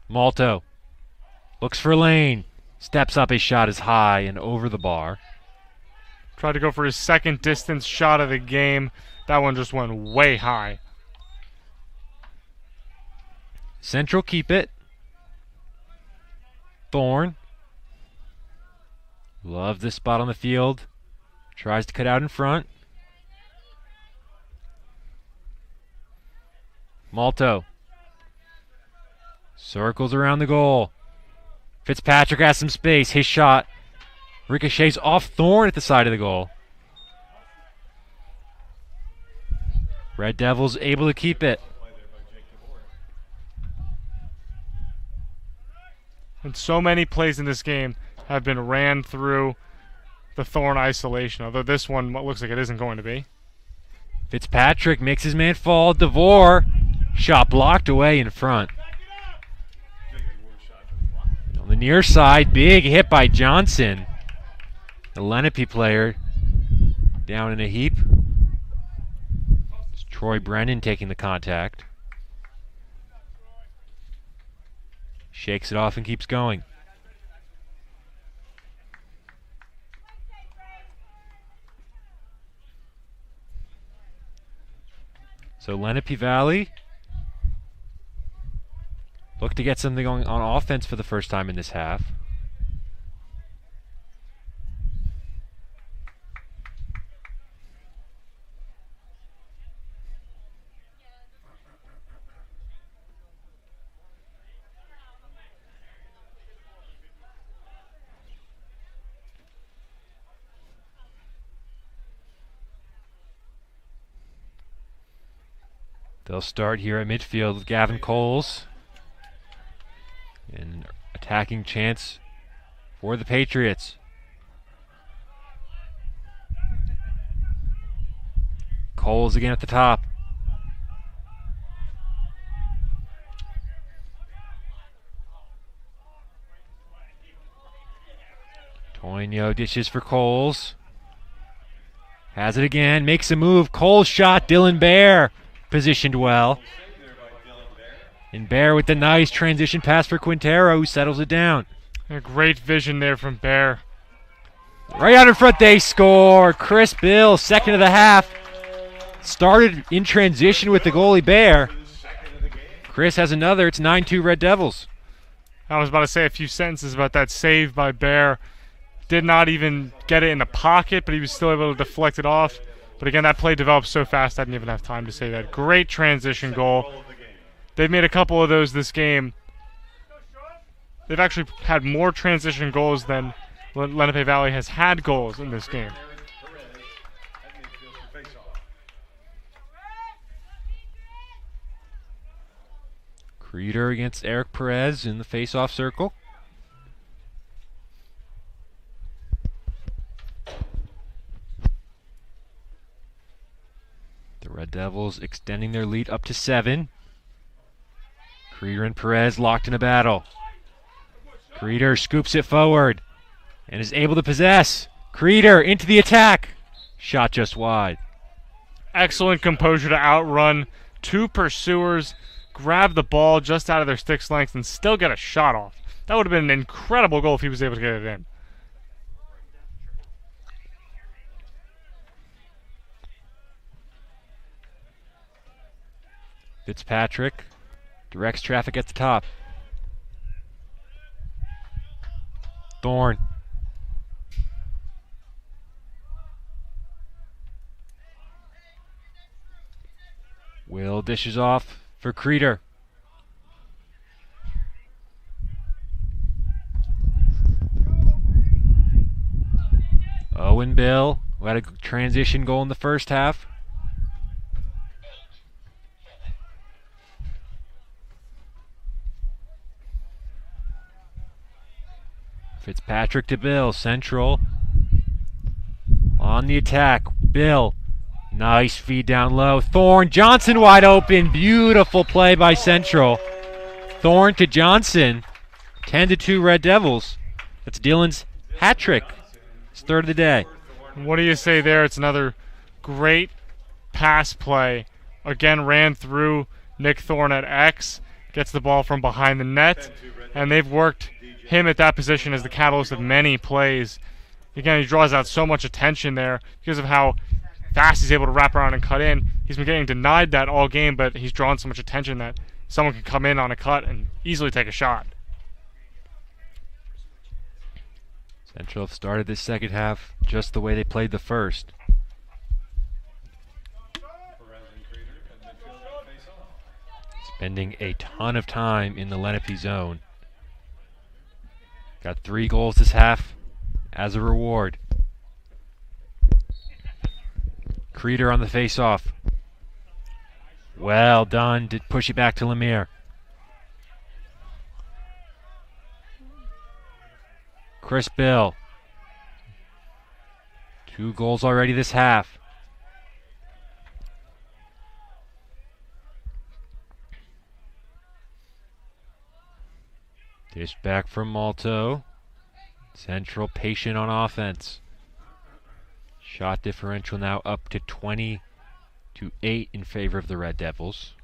Malto looks for lane. Steps up, his shot is high and over the bar. Tried to go for his second distance shot of the game. That one just went way high. Central keep it. Thorne. Love this spot on the field. Tries to cut out in front. Malto. Circles around the goal. Fitzpatrick has some space. His shot ricochets off Thorne at the side of the goal. Red Devils able to keep it. And so many plays in this game have been ran through the Thorn isolation, although this one looks like it isn't going to be. Fitzpatrick makes his man fall. DeVore, shot blocked away in front. On the near side, big hit by Johnson. The Lenape player down in a heap. It's Troy Brennan taking the contact. Shakes it off and keeps going. So Lenape Valley look to get something going on offense for the first time in this half. They'll start here at midfield with Gavin Coles. An attacking chance for the Patriots. Coles again at the top. Toinio dishes for Coles. Has it again, makes a move. Coles shot, Dylan Bear positioned well. And Bear with the nice transition pass for Quintero, who settles it down. A great vision there from Bear. Right out in front, they score. Chris Bill, second of the half. Started in transition with the goalie Bear. Chris has another. It's 9-2 Red Devils. I was about to say a few sentences about that save by Bear. Did not even get it in the pocket, but he was still able to deflect it off. But again, that play developed so fast I didn't even have time to say that. Great transition goal. They've made a couple of those this game. They've actually had more transition goals than Lenape Valley has had goals in this game. Creeder against Eric Perez in the face-off circle. The Red Devils extending their lead up to 7. Creeder and Perez locked in a battle. Creeder scoops it forward and is able to possess. Creeder into the attack. Shot just wide. Excellent composure to outrun 2 pursuers, grab the ball just out of their stick's length, and still get a shot off. That would have been an incredible goal if he was able to get it in. Fitzpatrick directs traffic at the top. Thorne. Will dishes off for Creeder. Owen Bill, who had a transition goal in the first half. Fitzpatrick to Bill, central. On the attack, Bill. Nice feed down low. Thorne, Johnson wide open. Beautiful play by Central. Thorne to Johnson. 10-2 Red Devils. That's Dylan's hat trick. His third of the day. What do you say there? It's another great pass play. Again, ran through Nick Thorne at X. Gets the ball from behind the net. And they've worked him at that position as the catalyst of many plays. Again, he draws out so much attention there because of how fast he's able to wrap around and cut in. He's been getting denied that all game, but he's drawn so much attention that someone can come in on a cut and easily take a shot. Central have started this second half just the way they played the first. Spending a ton of time in the Lenape zone. Got 3 goals this half as a reward. Creeder on the face-off. Well done. Did push it back to Lemire. Chris Bill. 2 goals already this half. Dish back from Malto. Central patient on offense. Shot differential now up to 20-8 in favor of the Red Devils.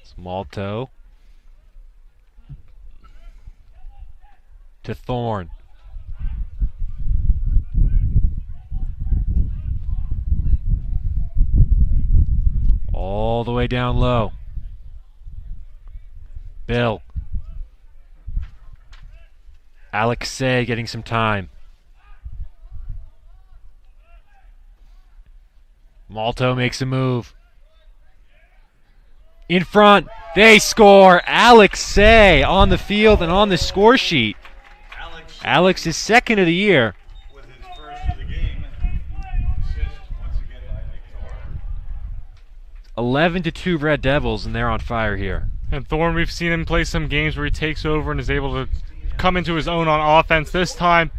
It's Malto to Thorne. All the way down low. Bill. Alexei getting some time. Malto makes a move. In front. They score. Alexei on the field and on the score sheet. Alex is second of the year. With his first of the game, assist once again by Nick Thorne. 11-2 Red Devils, and they're on fire here. And Thorne, we've seen him play some games where he takes over and is able to come into his own on offense. This time,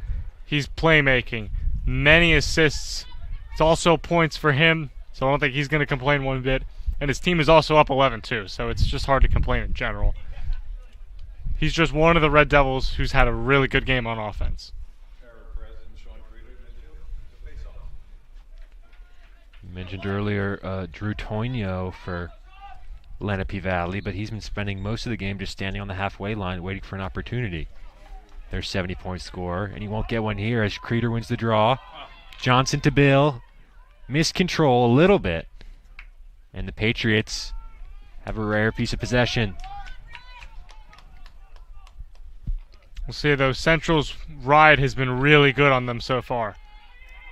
he's playmaking. Many assists. It's also points for him, so I don't think he's going to complain one bit. And his team is also up 11-2, so it's just hard to complain in general. He's just one of the Red Devils who's had a really good game on offense. You mentioned earlier Drew Toigno for Lenape Valley, but he's been spending most of the game just standing on the halfway line waiting for an opportunity. Their 70-point scorer, and he won't get one here as Creeder wins the draw. Johnson to Bill. Missed control a little bit. And the Patriots have a rare piece of possession. We'll see, though, Central's ride has been really good on them so far.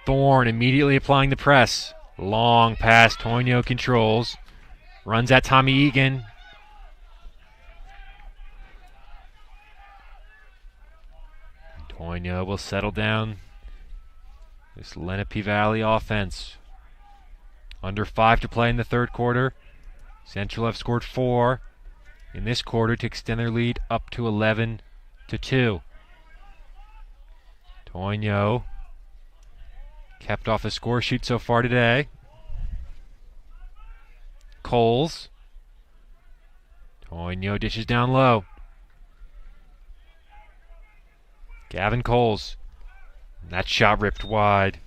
Thorne immediately applying the press. Long pass, Toigno controls. Runs at Tommy Egan. Toigno will settle down this Lenape Valley offense. Under 5 to play in the third quarter. Central have scored 4 in this quarter to extend their lead up to 11-2. Toigno kept off the score sheet so far today. Coles. Toigno dishes down low. Gavin Coles. That shot ripped wide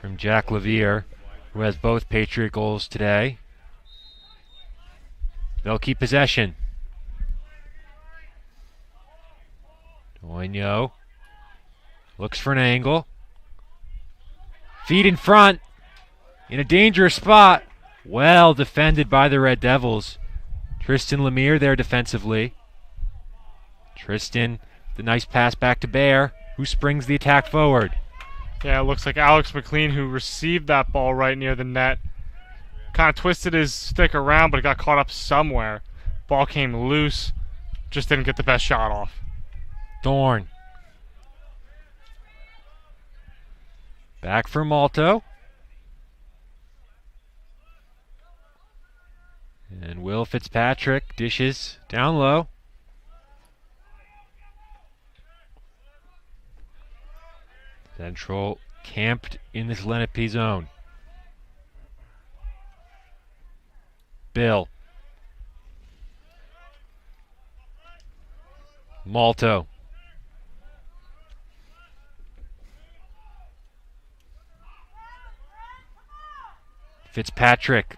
from Jack Levere, who has both Patriot goals today. They'll keep possession. Toigno looks for an angle. Feet in front. In a dangerous spot. Well defended by the Red Devils. Tristan Lemire there defensively. Tristan, the nice pass back to Bear, who springs the attack forward. Yeah, it looks like Alex McLean, who received that ball right near the net, kind of twisted his stick around, but it got caught up somewhere. Ball came loose, just didn't get the best shot off. Thorne. Back for Malto. And Will Fitzpatrick dishes down low. Central camped in this Lenape zone. Bill. Malto. Fitzpatrick.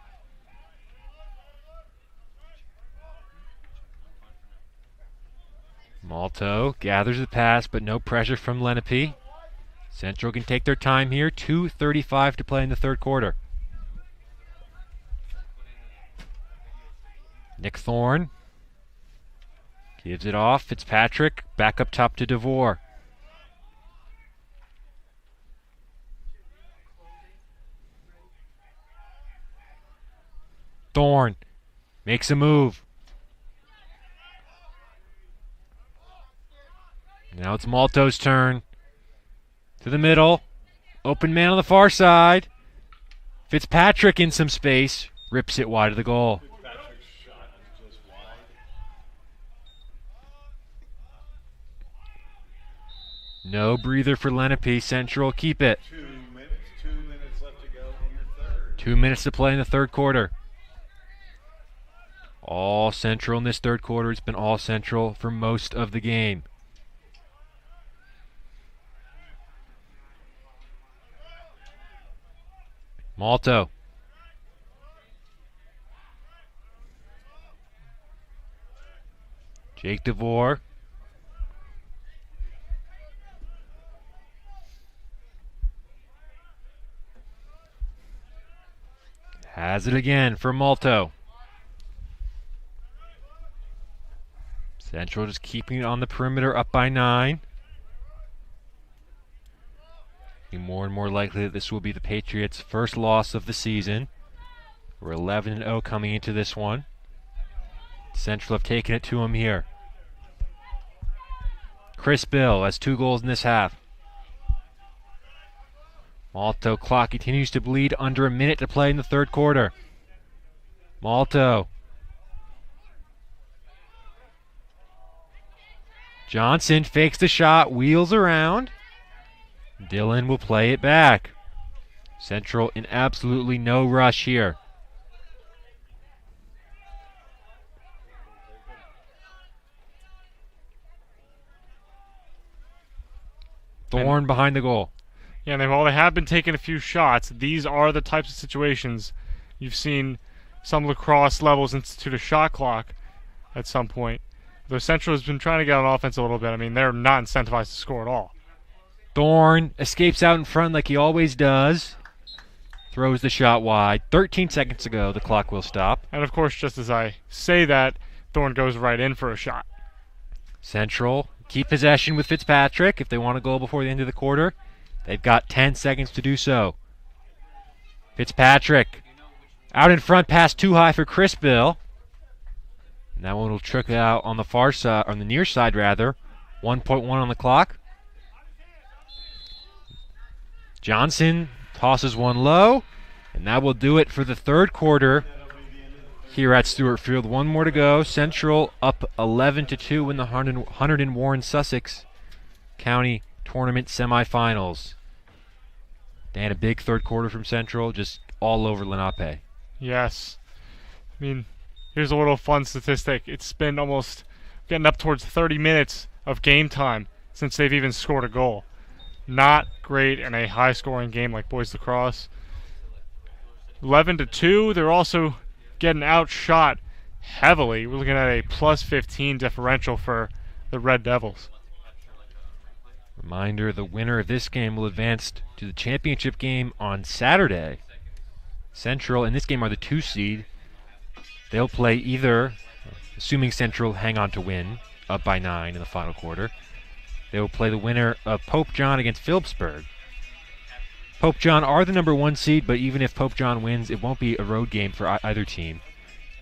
Malto gathers the pass, but no pressure from Lenape. Central can take their time here. 2:35 to play in the third quarter. Nick Thorne gives it off. Fitzpatrick back up top to DeVore. Thorne makes a move. Now it's Malto's turn. To the middle. Open man on the far side. Fitzpatrick in some space. Rips it wide of the goal. Fitzpatrick's shot is just wide. No breather for Lenape. Central keep it. 2 minutes left to go in the third. 2 minutes to play in the third quarter. All Central in this third quarter. It's been all Central for most of the game. Malto. Jake DeVore. Has it again for Malto. Central just keeping it on the perimeter, up by 9. More and more likely that this will be the Patriots' first loss of the season. We're 11-0 coming into this one. Central have taken it to them here. Chris Bill has 2 goals in this half. Malto clock continues to bleed, under a minute to play in the third quarter. Malto. Johnson fakes the shot, wheels around. Dillon will play it back. Central in absolutely no rush here. Thorne behind the goal. Yeah, while they have been taking a few shots, these are the types of situations you've seen some lacrosse levels institute a shot clock at some point. Though Central has been trying to get on offense a little bit. I mean, they're not incentivized to score at all. Thorne escapes out in front like he always does. Throws the shot wide. 13 seconds to go. The clock will stop. And of course, just as I say that, Thorne goes right in for a shot. Central keep possession with Fitzpatrick if they want a goal before the end of the quarter. They've got 10 seconds to do so. Fitzpatrick out in front, pass too high for Chris Bill. And that one will trickle out on the far side, on the near side rather. 1.1 on the clock. Johnson tosses one low, and that will do it for the third quarter here at Stewart Field. One more to go. Central up 11-2 in the Hunterdon Warren Sussex County Tournament semifinals. And a big third quarter from Central, just all over Lenape. Yes. I mean, here's a little fun statistic. It's been almost getting up towards 30 minutes of game time since they've even scored a goal. Not great in a high-scoring game like boys lacrosse. 11-2. They're also getting outshot heavily. We're looking at a plus 15 differential for the Red Devils. Reminder, the winner of this game will advance to the championship game on Saturday. Central in this game are the 2 seed. They'll play either, assuming Central hang on to win, up by 9 in the final quarter. They will play the winner of Pope John against Phillipsburg. Pope John are the number 1 seed, but even if Pope John wins, it won't be a road game for either team.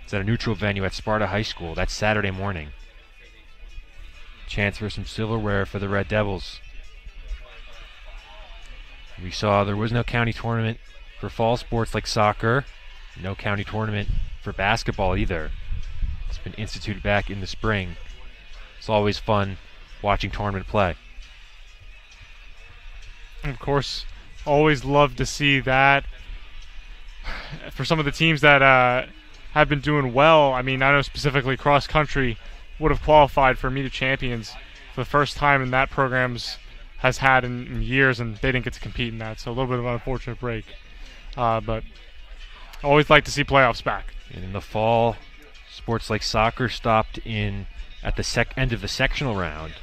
It's at a neutral venue at Sparta High School. That's Saturday morning. Chance for some silverware for the Red Devils. We saw there was no county tournament for fall sports like soccer. No county tournament for basketball either. It's been instituted back in the spring. It's always fun watching tournament play. Of course, always love to see that. For some of the teams that have been doing well, I mean, I know specifically cross country would have qualified for Meet of Champions for the first time in that program's has had in years, and they didn't get to compete in that, so a little bit of an unfortunate break. But I always like to see playoffs back. And in the fall, sports like soccer stopped in at the end of the sectional round.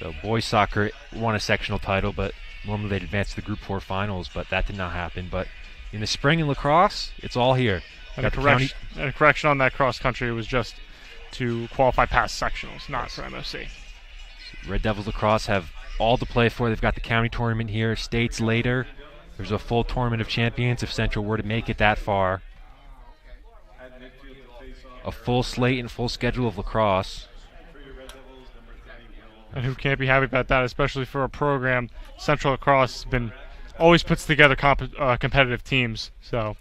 So boys soccer won a sectional title, but normally they'd advance to the Group 4 finals, but that did not happen. But in the spring in lacrosse, it's all here. And a correction on that cross country, it was just to qualify past sectionals, not for MOC. Red Devils lacrosse have all to play for. They've got the county tournament here, states later. There's a full tournament of champions if Central were to make it that far. A full slate and full schedule of lacrosse. And who can't be happy about that, especially for a program. Central Lacrosse has been always puts together competitive teams, so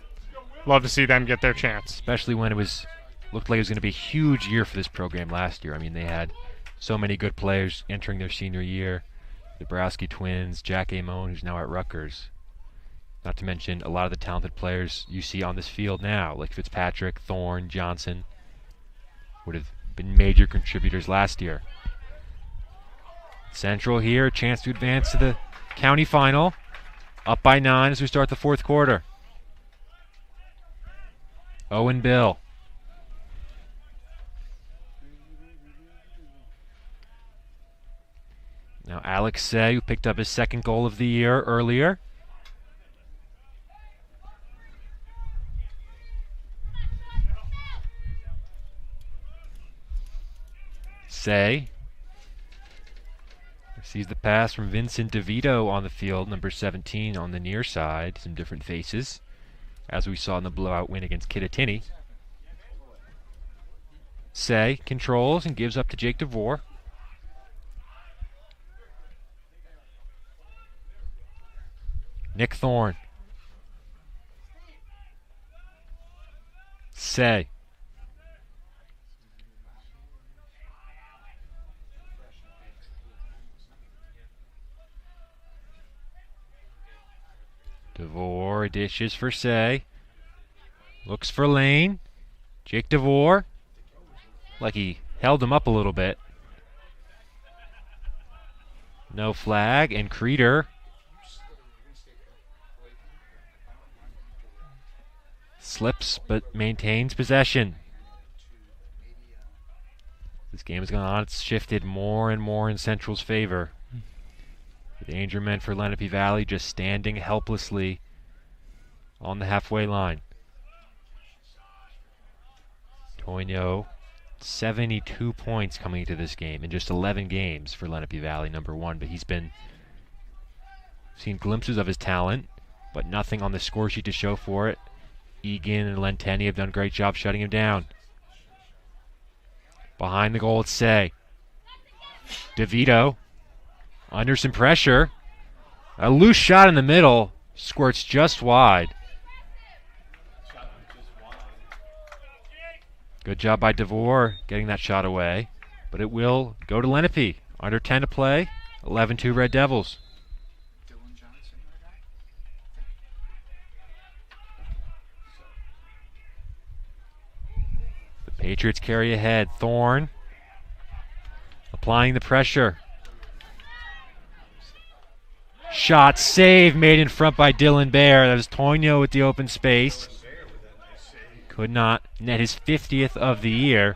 love to see them get their chance. Especially when looked like it was going to be a huge year for this program last year. I mean, they had so many good players entering their senior year. the Borowski twins, Jack Amon, who's now at Rutgers. Not to mention a lot of the talented players you see on this field now, like Fitzpatrick, Thorne, Johnson, would have been major contributors last year. Central here, a chance to advance to the county final. Up by 9 as we start the fourth quarter. Owen Bill. Now Alex Say, who picked up his second goal of the year earlier. Say receives the pass from Vincent DeVito on the field, number 17 on the near side. Some different faces, as we saw in the blowout win against Kittatinny. Say controls and gives up to Jake DeVore. Nick Thorne. Say. DeVore dishes for Say. Looks for Lane. Jake DeVore. Like he held him up a little bit. No flag, and Creeder slips but maintains possession. This game has gone on. It's shifted more and more in Central's favor. The danger men for Lenape Valley just standing helplessly on the halfway line. Toigno, 72 points coming into this game in just 11 games for Lenape Valley, number 1. But he's been seen glimpses of his talent, but nothing on the score sheet to show for it. Egan and Lenteni have done a great job shutting him down. Behind the goal, it's Say. DeVito under some pressure. A loose shot in the middle. Squirts just wide. Good job by DeVore getting that shot away. But it will go to Lenape. Under 10 to play. 11-2 Red Devils. The Patriots carry ahead. Thorne applying the pressure. Shot save made in front by Dylan Bear. That was Toigno with the open space. Could not net his 50th of the year.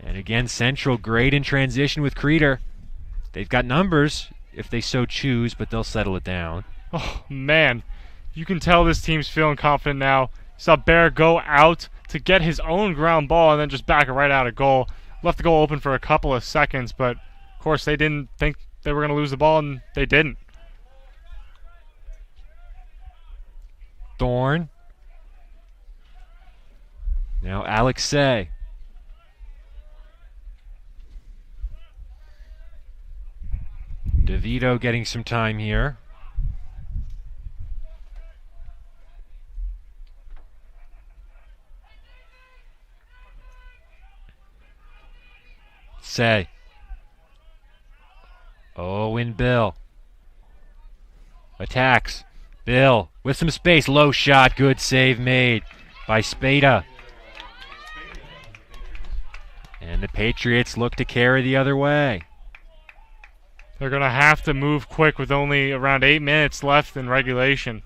And again, Central great in transition with Creeder. They've got numbers if they so choose, but they'll settle it down. Oh, man. You can tell this team's feeling confident now. Saw Bear go out to get his own ground ball and then just back it right out of goal. Left the goal open for a couple of seconds, but of course they didn't think they were going to lose the ball, and they didn't. Thorne. Now Alex Say. DeVito getting some time here. Say. Owen Bill. Attacks. Bill with some space. Low shot. Good save made by Spada. And the Patriots look to carry the other way. They're going to have to move quick with only around 8 minutes left in regulation.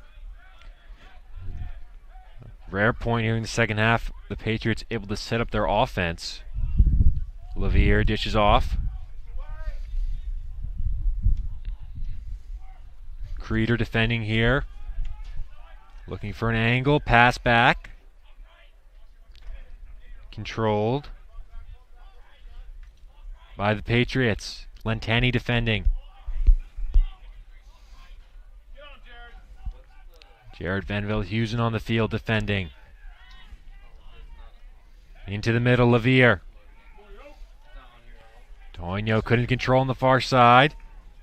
Rare point here in the second half. The Patriots able to set up their offense. Lavier dishes off. Creeder defending here. Looking for an angle. Pass back. Controlled by the Patriots. Lentani defending. Jared Van Velhuizen on the field defending. Into the middle, Lavier. Toigno couldn't control on the far side.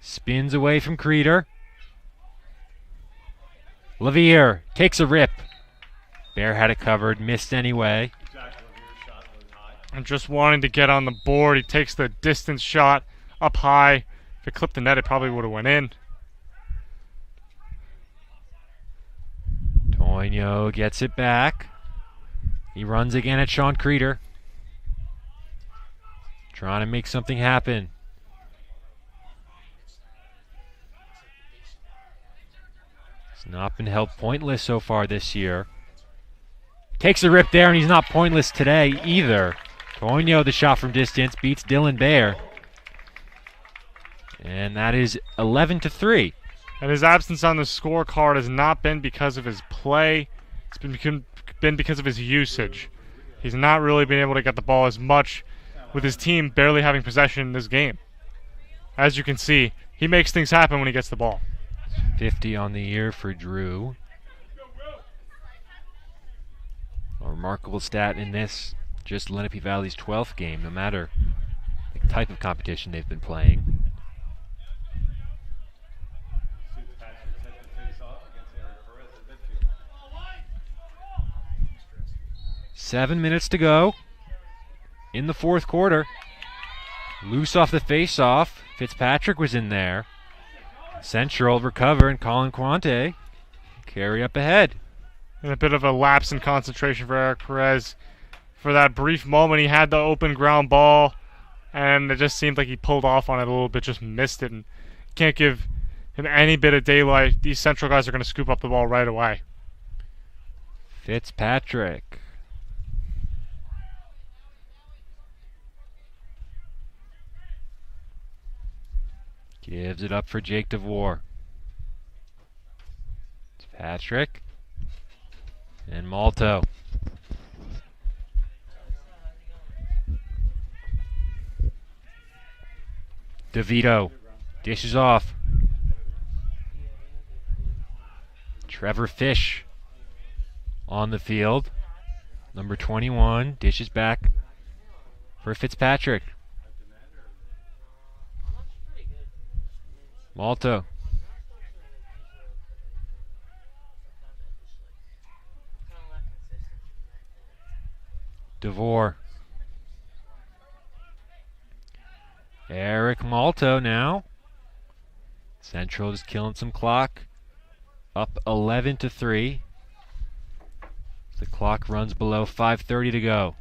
Spins away from Creeder. Lavier takes a rip. Bear had it covered, missed anyway. I'm just wanting to get on the board. He takes the distance shot up high. If it clipped the net, it probably would have went in. Toino gets it back. He runs again at Sean Creeder. Trying to make something happen. It's not been held pointless so far this year. Takes a rip there, and he's not pointless today either. Toino, the shot from distance, beats Dylan Baer. And that is 11-3. And his absence on the scorecard has not been because of his play. It's been because of his usage. He's not really been able to get the ball as much, with his team barely having possession in this game. As you can see, he makes things happen when he gets the ball. 50 on the year for Drew. A remarkable stat in this, just Lenape Valley's 12th game, no matter the type of competition they've been playing. Fitzpatrick set the face off against Eric Perez at midfield. 7 minutes to go in the fourth quarter. Loose off the face-off. Fitzpatrick was in there. Central recover, and Colin Quante carry up ahead. And a bit of a lapse in concentration for Eric Perez. For that brief moment, he had the open ground ball, and it just seemed like he pulled off on it a little bit, just missed it, and can't give him any bit of daylight. These Central guys are going to scoop up the ball right away. Fitzpatrick. Gives it up for Jake DeVore. Fitzpatrick. And Malto. DeVito dishes off. Trevor Fish on the field. Number 21 dishes back for Fitzpatrick. Malto. DeVore. Eric Malto now. Central just killing some clock. Up 11-3. The clock runs below 5:30 to go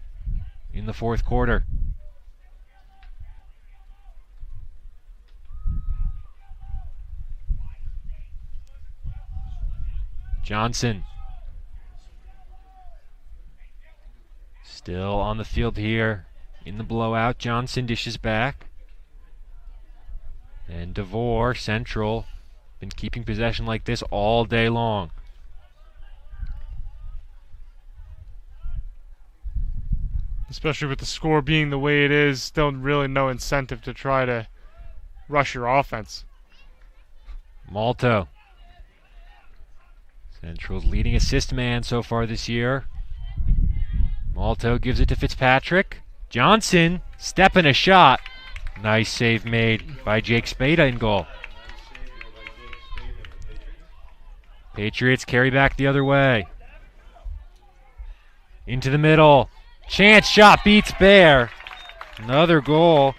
in the fourth quarter. Johnson. Still on the field here in the blowout. Johnson dishes back. And DeVore, Central, been keeping possession like this all day long. Especially with the score being the way it is, still really no incentive to try to rush your offense. Malto. Central's leading assist man so far this year. Malto gives it to Fitzpatrick. Johnson, stepping a shot. Nice save made by Jake Spada in goal. Patriots carry back the other way. Into the middle. Chance shot beats Bear. Another goal.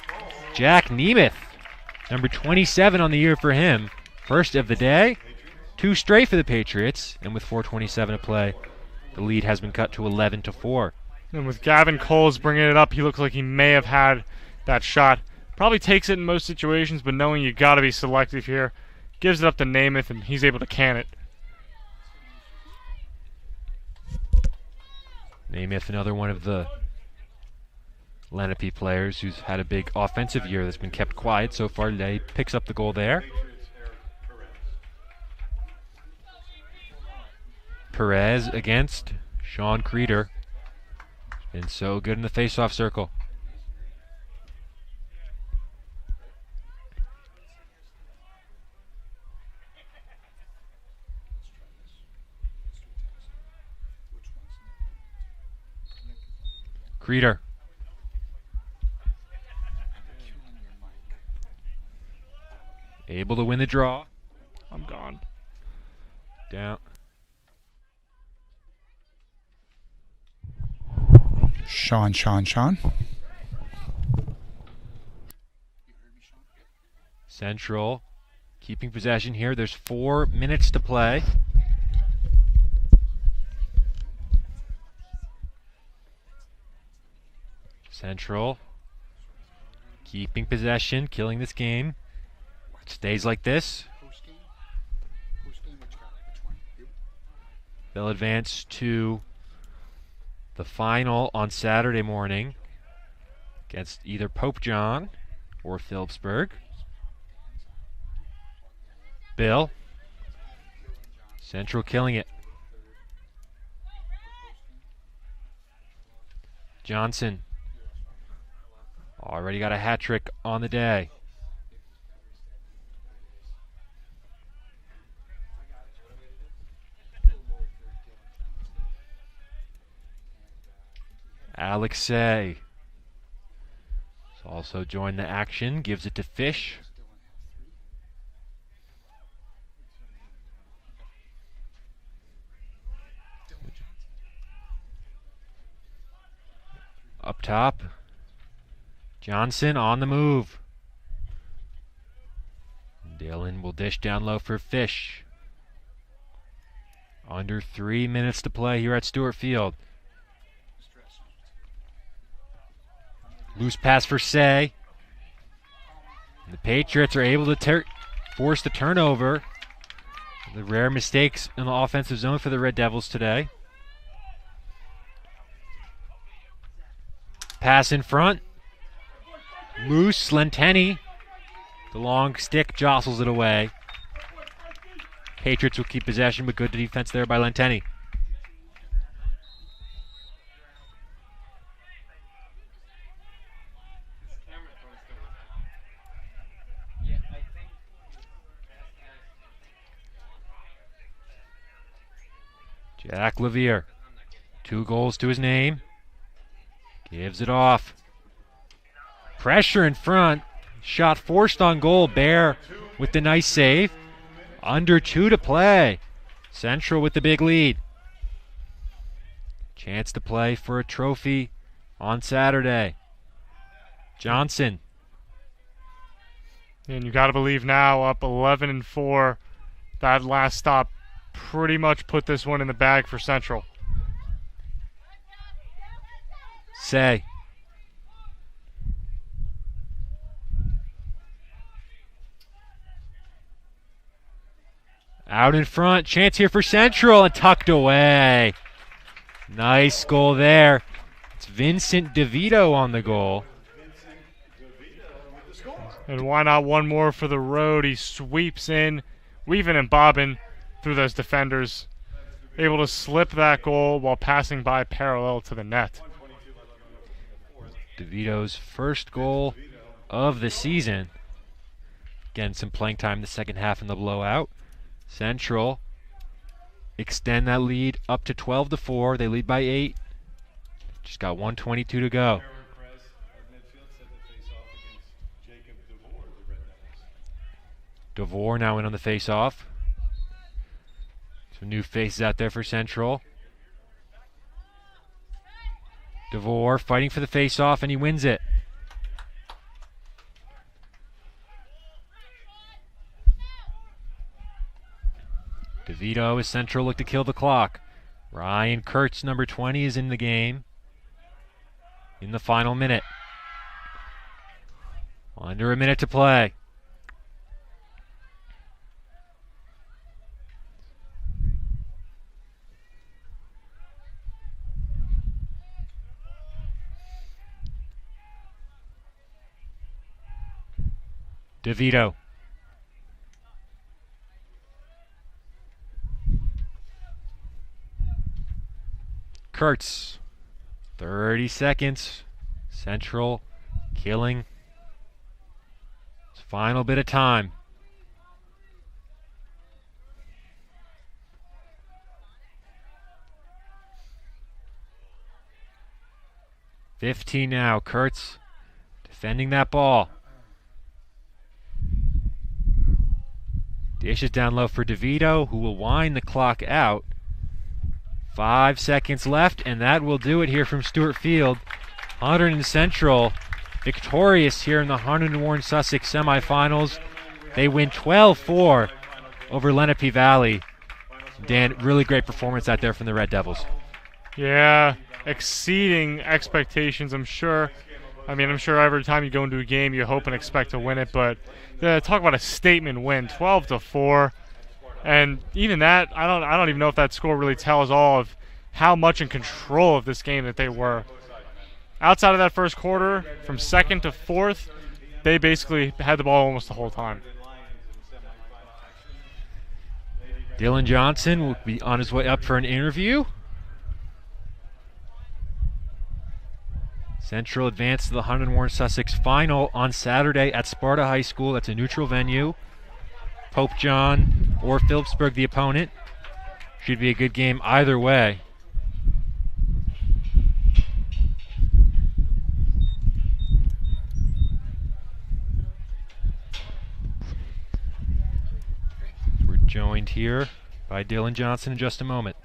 Jack Nemeth, number 27 on the year for him. First of the day. 2 straight for the Patriots. And with 4:27 to play, the lead has been cut to 11-4. And with Gavin Coles bringing it up, he looks like he may have had that shot. Probably takes it in most situations, but knowing you got to be selective here, gives it up to Namath, and he's able to can it. Namath, another one of the Lenape players who's had a big offensive year that's been kept quiet so far today. Picks up the goal there. Perez against Sean Creeder. Been so good in the face-off circle. Creeder. Able to win the draw. I'm gone. Down. Central keeping possession here. There's 4 minutes to play. Central keeping possession, killing this game. It stays like this. They'll advance to the final on Saturday morning against either Pope John or Phillipsburg. Bill. Central killing it. Johnson. Already got a hat trick on the day. Alexei has also joined the action, gives it to Fish. Up top, Johnson on the move. Dylan will dish down low for Fish. Under 3 minutes to play here at Stewart Field. Loose pass for Say. The Patriots are able to force the turnover. The rare mistakes in the offensive zone for the Red Devils today. Pass in front. Loose, Lenteni. The long stick jostles it away. Patriots will keep possession, but good defense there by Lenteni. Jack Levere, 2 goals to his name. Gives it off. Pressure in front. Shot forced on goal. Bear with the nice save. Under 2 to play. Central with the big lead. Chance to play for a trophy on Saturday. Johnson. And you got to believe now, up 11-4, that last stop pretty much put this one in the bag for Central. Say. Out in front, chance here for Central, and tucked away. Nice goal there. It's Vincent DeVito on the goal. And why not one more for the road? He sweeps in, weaving and bobbing through those defenders. Able to slip that goal while passing by parallel to the net. DeVito's first goal of the season. Getting some playing time in the second half in the blowout. Central extend that lead up to 12-4. They lead by 8. Just got 1:22 to go. DeVore now in on the face-off. Some new faces out there for Central. DeVore fighting for the face-off, and he wins it. DeVito as Central look to kill the clock. Ryan Kurtz, number 20, is in the game in the final minute. Under a minute to play. DeVito. Kurtz. 30 seconds. Central killing. It's final bit of time. $15 now. Kurtz defending that ball. Dishes down low for DeVito, who will wind the clock out. 5 seconds left, and that will do it here from Stewart Field. Hunterdon Central victorious here in the Hunterdon Warren Sussex semifinals. They win 12-4 over Lenape Valley. Dan, really great performance out there from the Red Devils. Yeah, exceeding expectations, I'm sure. I mean, I'm sure every time you go into a game, you hope and expect to win it, but talk about a statement win, 12-4. And even that, I don't even know if that score really tells all of how much in control of this game that they were. Outside of that first quarter, from second to fourth, they basically had the ball almost the whole time. Dylan Johnson will be on his way up for an interview. Central advanced to the Hunterdon Warren Sussex final on Saturday at Sparta High School. That's a neutral venue. Pope John or Phillipsburg the opponent. Should be a good game either way. We're joined here by Dylan Johnson in just a moment.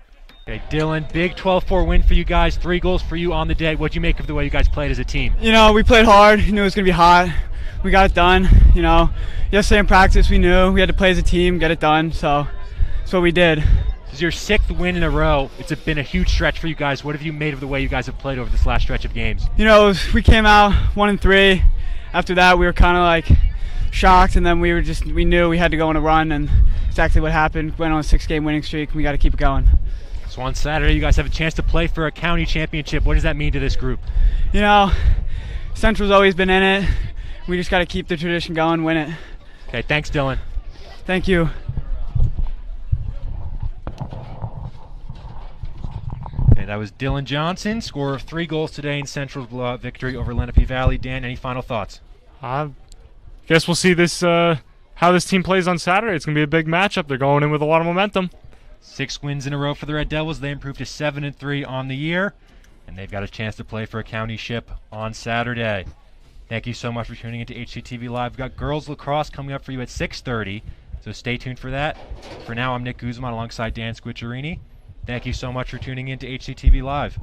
Okay, Dylan, big 12-4 win for you guys. 3 goals for you on the day. What'd you make of the way you guys played as a team? You know, we played hard. You knew it was going to be hot. We got it done. You know, yesterday in practice, we knew we had to play as a team, get it done. So that's what we did. This is your 6th win in a row. It's been a huge stretch for you guys. What have you made of the way you guys have played over this last stretch of games? You know, we came out 1-3. After that, we were kind of like shocked, and then we knew we had to go on a run, and exactly what happened. Went on a 6-game winning streak, and we got to keep it going. So on Saturday, you guys have a chance to play for a county championship. What does that mean to this group? You know, Central's always been in it. We just got to keep the tradition going, win it. Okay, thanks, Dylan. Thank you. Okay, that was Dylan Johnson, scorer of 3 goals today in Central's blowout victory over Lenape Valley. Dan, any final thoughts? I guess we'll see this how this team plays on Saturday. It's going to be a big matchup. They're going in with a lot of momentum. 6 wins in a row for the Red Devils. They improved to 7-3 on the year, and they've got a chance to play for a county ship on Saturday. Thank you so much for tuning into HCTV Live. We've got girls lacrosse coming up for you at 6:30, so stay tuned for that. For now, I'm Nick Guzman alongside Dan Squicciarini. Thank you so much for tuning into HCTV Live.